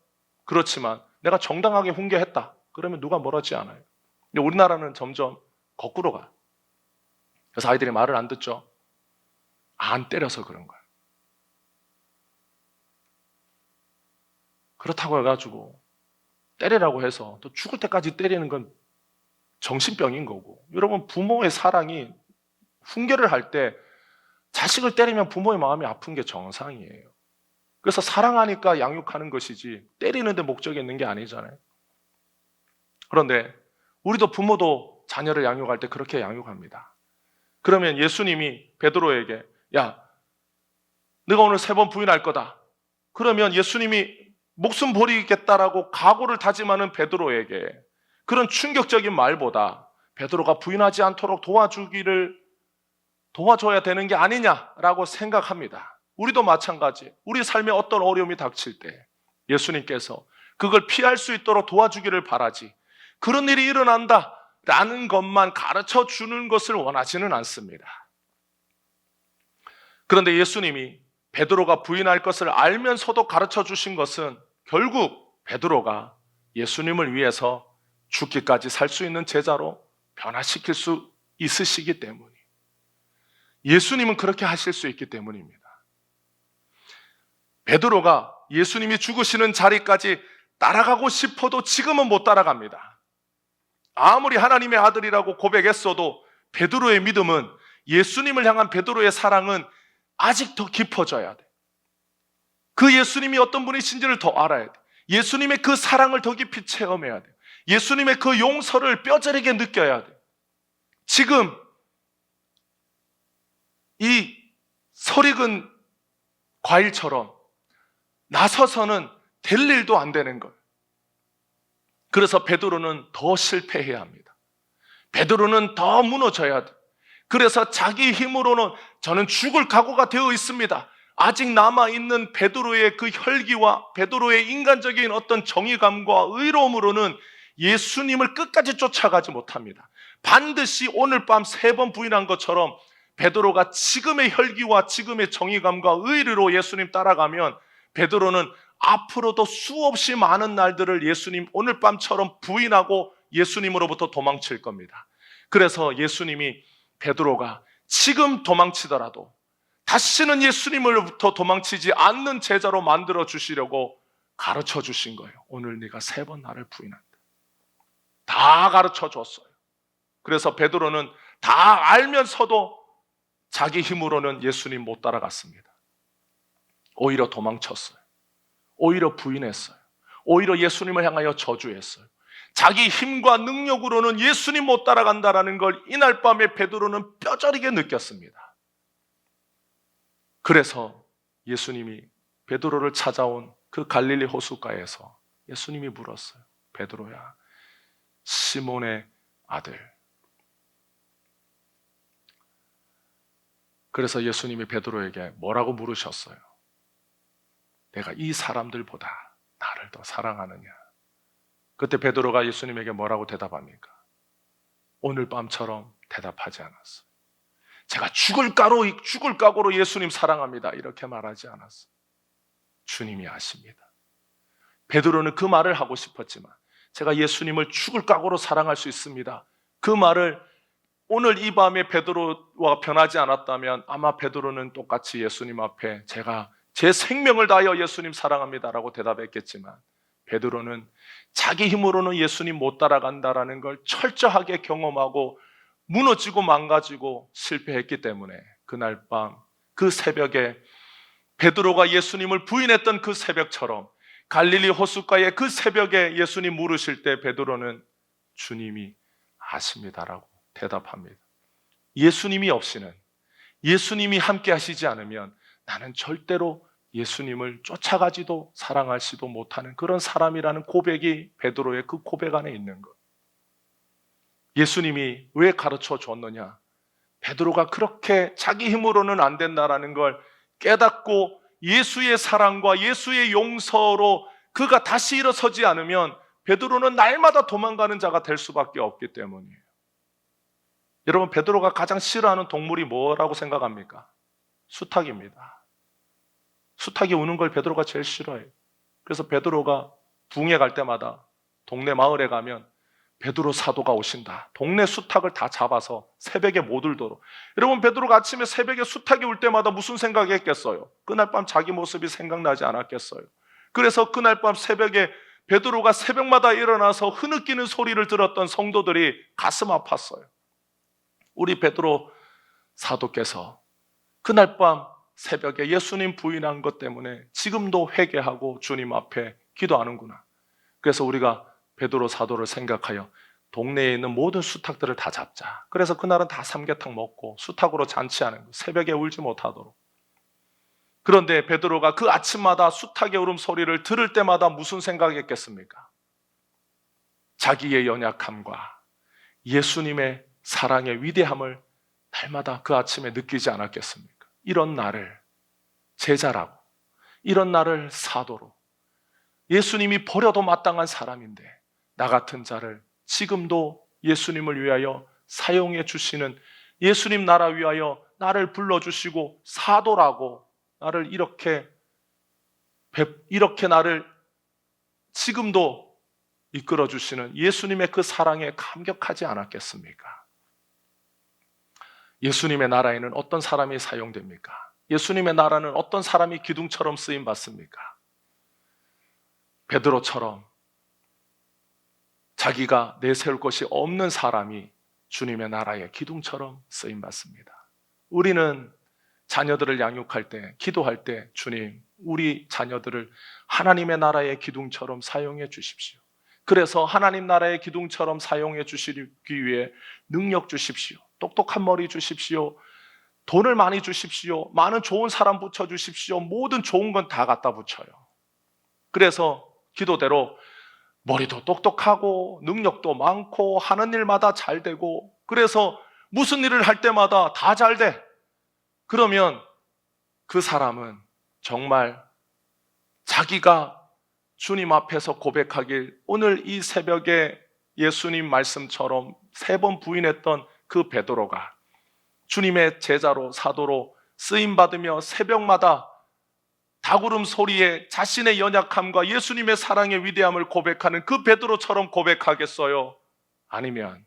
그렇지만 내가 정당하게 훈계했다. 그러면 누가 뭐라 하지 않아요. 근데 우리나라는 점점 거꾸로 가요. 그래서 아이들이 말을 안 듣죠. 안 때려서 그런 거예요. 그렇다고 해가지고 때리라고 해서 또 죽을 때까지 때리는 건 정신병인 거고, 여러분 부모의 사랑이 훈계를 할 때 자식을 때리면 부모의 마음이 아픈 게 정상이에요. 그래서 사랑하니까 양육하는 것이지 때리는데 목적이 있는 게 아니잖아요. 그런데 우리도 부모도 자녀를 양육할 때 그렇게 양육합니다. 그러면 예수님이 베드로에게 야, 네가 오늘 3번 부인할 거다. 그러면 예수님이 목숨 버리겠다라고 각오를 다짐하는 베드로에게 그런 충격적인 말보다 베드로가 부인하지 않도록 도와줘야 되는 게 아니냐라고 생각합니다. 우리도 마찬가지. 우리 삶에 어떤 어려움이 닥칠 때 예수님께서 그걸 피할 수 있도록 도와주기를 바라지, 그런 일이 일어난다라는 것만 가르쳐 주는 것을 원하지는 않습니다. 그런데 예수님이 베드로가 부인할 것을 알면서도 가르쳐 주신 것은 결국 베드로가 예수님을 위해서 죽기까지 살 수 있는 제자로 변화시킬 수 있으시기 때문이에요. 예수님은 그렇게 하실 수 있기 때문입니다. 베드로가 예수님이 죽으시는 자리까지 따라가고 싶어도 지금은 못 따라갑니다. 아무리 하나님의 아들이라고 고백했어도 베드로의 믿음은, 예수님을 향한 베드로의 사랑은 아직 더 깊어져야 돼. 그 예수님이 어떤 분이신지를 더 알아야 돼. 예수님의 그 사랑을 더 깊이 체험해야 돼. 예수님의 그 용서를 뼈저리게 느껴야 돼. 지금 이 설익은 과일처럼 나서서는 될 일도 안 되는 걸. 그래서 베드로는 더 실패해야 합니다. 베드로는 더 무너져야 돼. 그래서 자기 힘으로는 저는 죽을 각오가 되어 있습니다. 아직 남아있는 베드로의 그 혈기와 베드로의 인간적인 어떤 정의감과 의로움으로는 예수님을 끝까지 쫓아가지 못합니다. 반드시 오늘 밤 3번 부인한 것처럼 베드로가 지금의 혈기와 지금의 정의감과 의리로 예수님 따라가면 베드로는 앞으로도 수없이 많은 날들을 예수님 오늘 밤처럼 부인하고 예수님으로부터 도망칠 겁니다. 그래서 예수님이 베드로가 지금 도망치더라도 다시는 예수님으로부터 도망치지 않는 제자로 만들어 주시려고 가르쳐 주신 거예요. 오늘 네가 3번 나를 부인한다. 다 가르쳐 줬어요. 그래서 베드로는 다 알면서도 자기 힘으로는 예수님 못 따라갔습니다. 오히려 도망쳤어요. 오히려 부인했어요. 오히려 예수님을 향하여 저주했어요. 자기 힘과 능력으로는 예수님 못 따라간다는 걸 이날 밤에 베드로는 뼈저리게 느꼈습니다. 그래서 예수님이 베드로를 찾아온 그 갈릴리 호숫가에서 예수님이 물었어요. 베드로야, 시몬의 아들. 그래서 예수님이 베드로에게 뭐라고 물으셨어요? 내가 이 사람들보다 나를 더 사랑하느냐? 그때 베드로가 예수님에게 뭐라고 대답합니까? 오늘 밤처럼 대답하지 않았어요. 제가 죽을 각오로 예수님 사랑합니다. 이렇게 말하지 않았어요. 주님이 아십니다. 베드로는 그 말을 하고 싶었지만 제가 예수님을 죽을 각오로 사랑할 수 있습니다. 그 말을 오늘 이 밤에 베드로와 변하지 않았다면 아마 베드로는 똑같이 예수님 앞에 제가 제 생명을 다하여 예수님 사랑합니다라고 대답했겠지만 베드로는 자기 힘으로는 예수님 못 따라간다라는 걸 철저하게 경험하고 무너지고 망가지고 실패했기 때문에 그날 밤 그 새벽에 베드로가 예수님을 부인했던 그 새벽처럼 갈릴리 호숫가의 그 새벽에 예수님 물으실 때 베드로는 주님이 아십니다라고 대답합니다. 예수님이 없이는, 예수님이 함께 하시지 않으면 나는 절대로 예수님을 쫓아가지도 사랑하지도 못하는 그런 사람이라는 고백이 베드로의 그 고백 안에 있는 것. 예수님이 왜 가르쳐 줬느냐? 베드로가 그렇게 자기 힘으로는 안 된다라는 걸 깨닫고 예수의 사랑과 예수의 용서로 그가 다시 일어서지 않으면 베드로는 날마다 도망가는 자가 될 수밖에 없기 때문이에요. 여러분, 베드로가 가장 싫어하는 동물이 뭐라고 생각합니까? 수탉입니다. 수탉이 우는 걸 베드로가 제일 싫어해요. 그래서 베드로가 붕에 갈 때마다 동네 마을에 가면 베드로 사도가 오신다. 동네 수탉을 다 잡아서 새벽에 못 울도록. 여러분, 베드로가 아침에 새벽에 수탉이 울 때마다 무슨 생각이 했겠어요? 그날 밤 자기 모습이 생각나지 않았겠어요? 그래서 그날 밤 새벽에 베드로가 새벽마다 일어나서 흐느끼는 소리를 들었던 성도들이 가슴 아팠어요. 우리 베드로 사도께서 그날 밤 새벽에 예수님 부인한 것 때문에 지금도 회개하고 주님 앞에 기도하는구나. 그래서 우리가 베드로 사도를 생각하여 동네에 있는 모든 수탉들을 다 잡자. 그래서 그날은 다 삼계탕 먹고 수탉으로 잔치하는 거, 새벽에 울지 못하도록. 그런데 베드로가 그 아침마다 수탉의 울음소리를 들을 때마다 무슨 생각했겠습니까? 자기의 연약함과 예수님의 사랑의 위대함을 날마다 그 아침에 느끼지 않았겠습니까? 이런 나를 제자라고, 이런 나를 사도로, 예수님이 버려도 마땅한 사람인데 나 같은 자를 지금도 예수님을 위하여 사용해 주시는, 예수님 나라 위하여 나를 불러주시고 사도라고 나를 이렇게 나를 지금도 이끌어 주시는 예수님의 그 사랑에 감격하지 않았겠습니까? 예수님의 나라에는 어떤 사람이 사용됩니까? 예수님의 나라는 어떤 사람이 기둥처럼 쓰임 받습니까? 베드로처럼 자기가 내세울 것이 없는 사람이 주님의 나라의 기둥처럼 쓰임 받습니다. 우리는 자녀들을 양육할 때, 기도할 때 주님, 우리 자녀들을 하나님의 나라의 기둥처럼 사용해 주십시오. 그래서 하나님 나라의 기둥처럼 사용해 주시기 위해 능력 주십시오. 똑똑한 머리 주십시오. 돈을 많이 주십시오. 많은 좋은 사람 붙여주십시오. 모든 좋은 건 다 갖다 붙여요. 그래서 기도대로 머리도 똑똑하고 능력도 많고 하는 일마다 잘 되고, 그래서 무슨 일을 할 때마다 다 잘 돼. 그러면 그 사람은 정말 자기가 주님 앞에서 고백하길, 오늘 이 새벽에 예수님 말씀처럼 3번 부인했던 그 베드로가 주님의 제자로 사도로 쓰임받으며 새벽마다 다구름 소리에 자신의 연약함과 예수님의 사랑의 위대함을 고백하는 그 베드로처럼 고백하겠어요? 아니면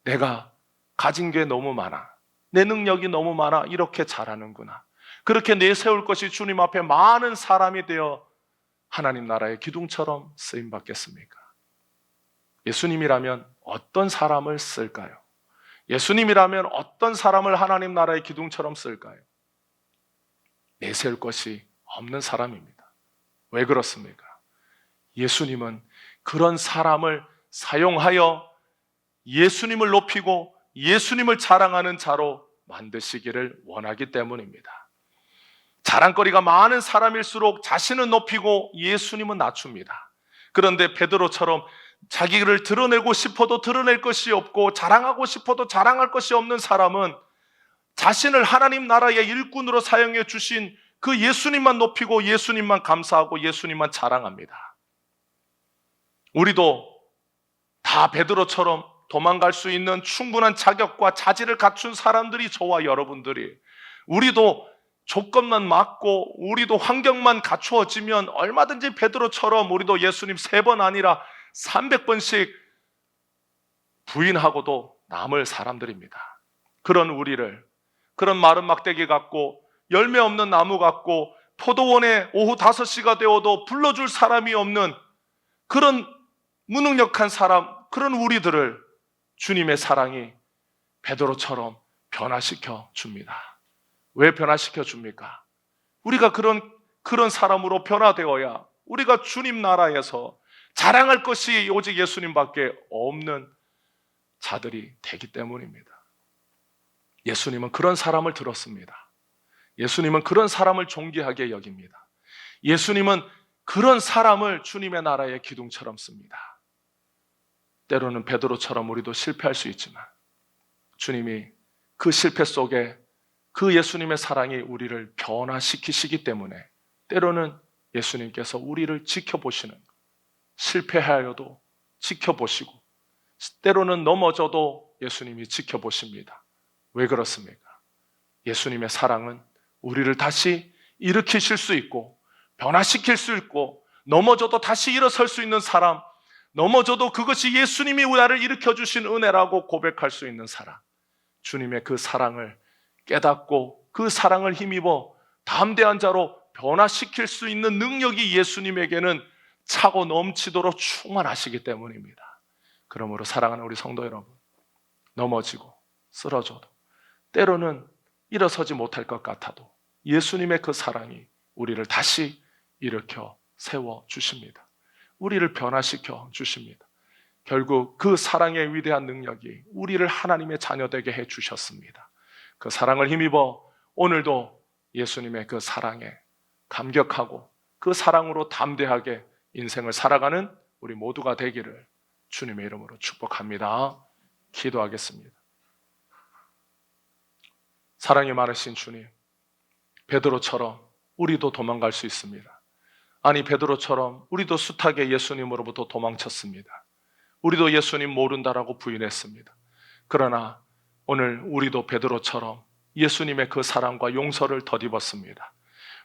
내가 가진 게 너무 많아, 내 능력이 너무 많아, 이렇게 잘하는구나, 그렇게 내세울 것이 주님 앞에 많은 사람이 되어 하나님 나라의 기둥처럼 쓰임받겠습니까? 예수님이라면 어떤 사람을 쓸까요? 예수님이라면 어떤 사람을 하나님 나라의 기둥처럼 쓸까요? 내세울 것이 없는 사람입니다. 왜 그렇습니까? 예수님은 그런 사람을 사용하여 예수님을 높이고 예수님을 자랑하는 자로 만드시기를 원하기 때문입니다. 자랑거리가 많은 사람일수록 자신은 높이고 예수님은 낮춥니다. 그런데 베드로처럼 자기를 드러내고 싶어도 드러낼 것이 없고 자랑하고 싶어도 자랑할 것이 없는 사람은 자신을 하나님 나라의 일꾼으로 사용해 주신 그 예수님만 높이고 예수님만 감사하고 예수님만 자랑합니다. 우리도 다 베드로처럼 도망갈 수 있는 충분한 자격과 자질을 갖춘 사람들이 저와 여러분들이, 우리도 조건만 맞고 우리도 환경만 갖추어지면 얼마든지 베드로처럼 우리도 예수님 3번 아니라 300번씩 부인하고도 남을 사람들입니다. 그런 우리를, 그런 마른 막대기 같고 열매 없는 나무 같고 포도원에 오후 5시가 되어도 불러줄 사람이 없는 그런 무능력한 사람, 그런 우리들을 주님의 사랑이 베드로처럼 변화시켜 줍니다. 왜 변화시켜 줍니까? 우리가 그런 사람으로 변화되어야 우리가 주님 나라에서 자랑할 것이 오직 예수님밖에 없는 자들이 되기 때문입니다. 예수님은 그런 사람을 들었습니다. 예수님은 그런 사람을 존귀하게 여깁니다. 예수님은 그런 사람을 주님의 나라의 기둥처럼 씁니다. 때로는 베드로처럼 우리도 실패할 수 있지만 주님이 그 실패 속에 그 예수님의 사랑이 우리를 변화시키시기 때문에 때로는 예수님께서 우리를 지켜보시는, 실패하여도 지켜보시고 때로는 넘어져도 예수님이 지켜보십니다. 왜 그렇습니까? 예수님의 사랑은 우리를 다시 일으키실 수 있고 변화시킬 수 있고 넘어져도 다시 일어설 수 있는 사람, 넘어져도 그것이 예수님이 나를 일으켜주신 은혜라고 고백할 수 있는 사람, 주님의 그 사랑을 깨닫고 그 사랑을 힘입어 담대한 자로 변화시킬 수 있는 능력이 예수님에게는 차고 넘치도록 충만하시기 때문입니다. 그러므로 사랑하는 우리 성도 여러분, 넘어지고 쓰러져도 때로는 일어서지 못할 것 같아도 예수님의 그 사랑이 우리를 다시 일으켜 세워 주십니다. 우리를 변화시켜 주십니다. 결국 그 사랑의 위대한 능력이 우리를 하나님의 자녀되게 해 주셨습니다. 그 사랑을 힘입어 오늘도 예수님의 그 사랑에 감격하고 그 사랑으로 담대하게 인생을 살아가는 우리 모두가 되기를 주님의 이름으로 축복합니다. 기도하겠습니다. 사랑이 많으신 주님, 베드로처럼 우리도 도망갈 수 있습니다. 아니, 베드로처럼 우리도 숱하게 예수님으로부터 도망쳤습니다. 우리도 예수님 모른다라고 부인했습니다. 그러나 오늘 우리도 베드로처럼 예수님의 그 사랑과 용서를 덧입었습니다.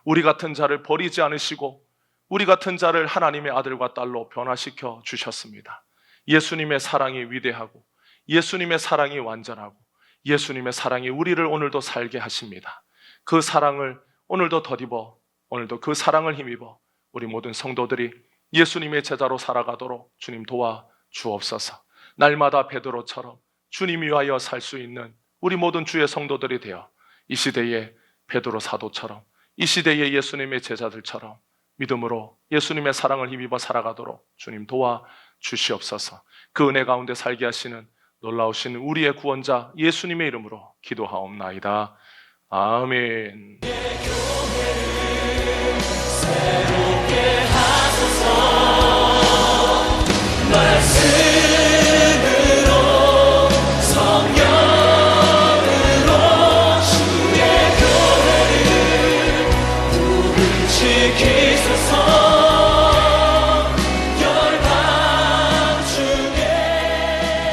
우리 같은 자를 버리지 않으시고 우리 같은 자를 하나님의 아들과 딸로 변화시켜 주셨습니다. 예수님의 사랑이 위대하고 예수님의 사랑이 완전하고 예수님의 사랑이 우리를 오늘도 살게 하십니다. 그 사랑을 오늘도 덧입어 오늘도 그 사랑을 힘입어 우리 모든 성도들이 예수님의 제자로 살아가도록 주님 도와 주옵소서. 날마다 베드로처럼 주님 위하여 살 수 있는 우리 모든 주의 성도들이 되어 이 시대의 베드로 사도처럼 이 시대의 예수님의 제자들처럼 믿음으로 예수님의 사랑을 힘입어 살아가도록 주님 도와 주시옵소서. 그 은혜 가운데 살게 하시는 놀라우신 우리의 구원자 예수님의 이름으로 기도하옵나이다. 아멘. 새롭게 하소서.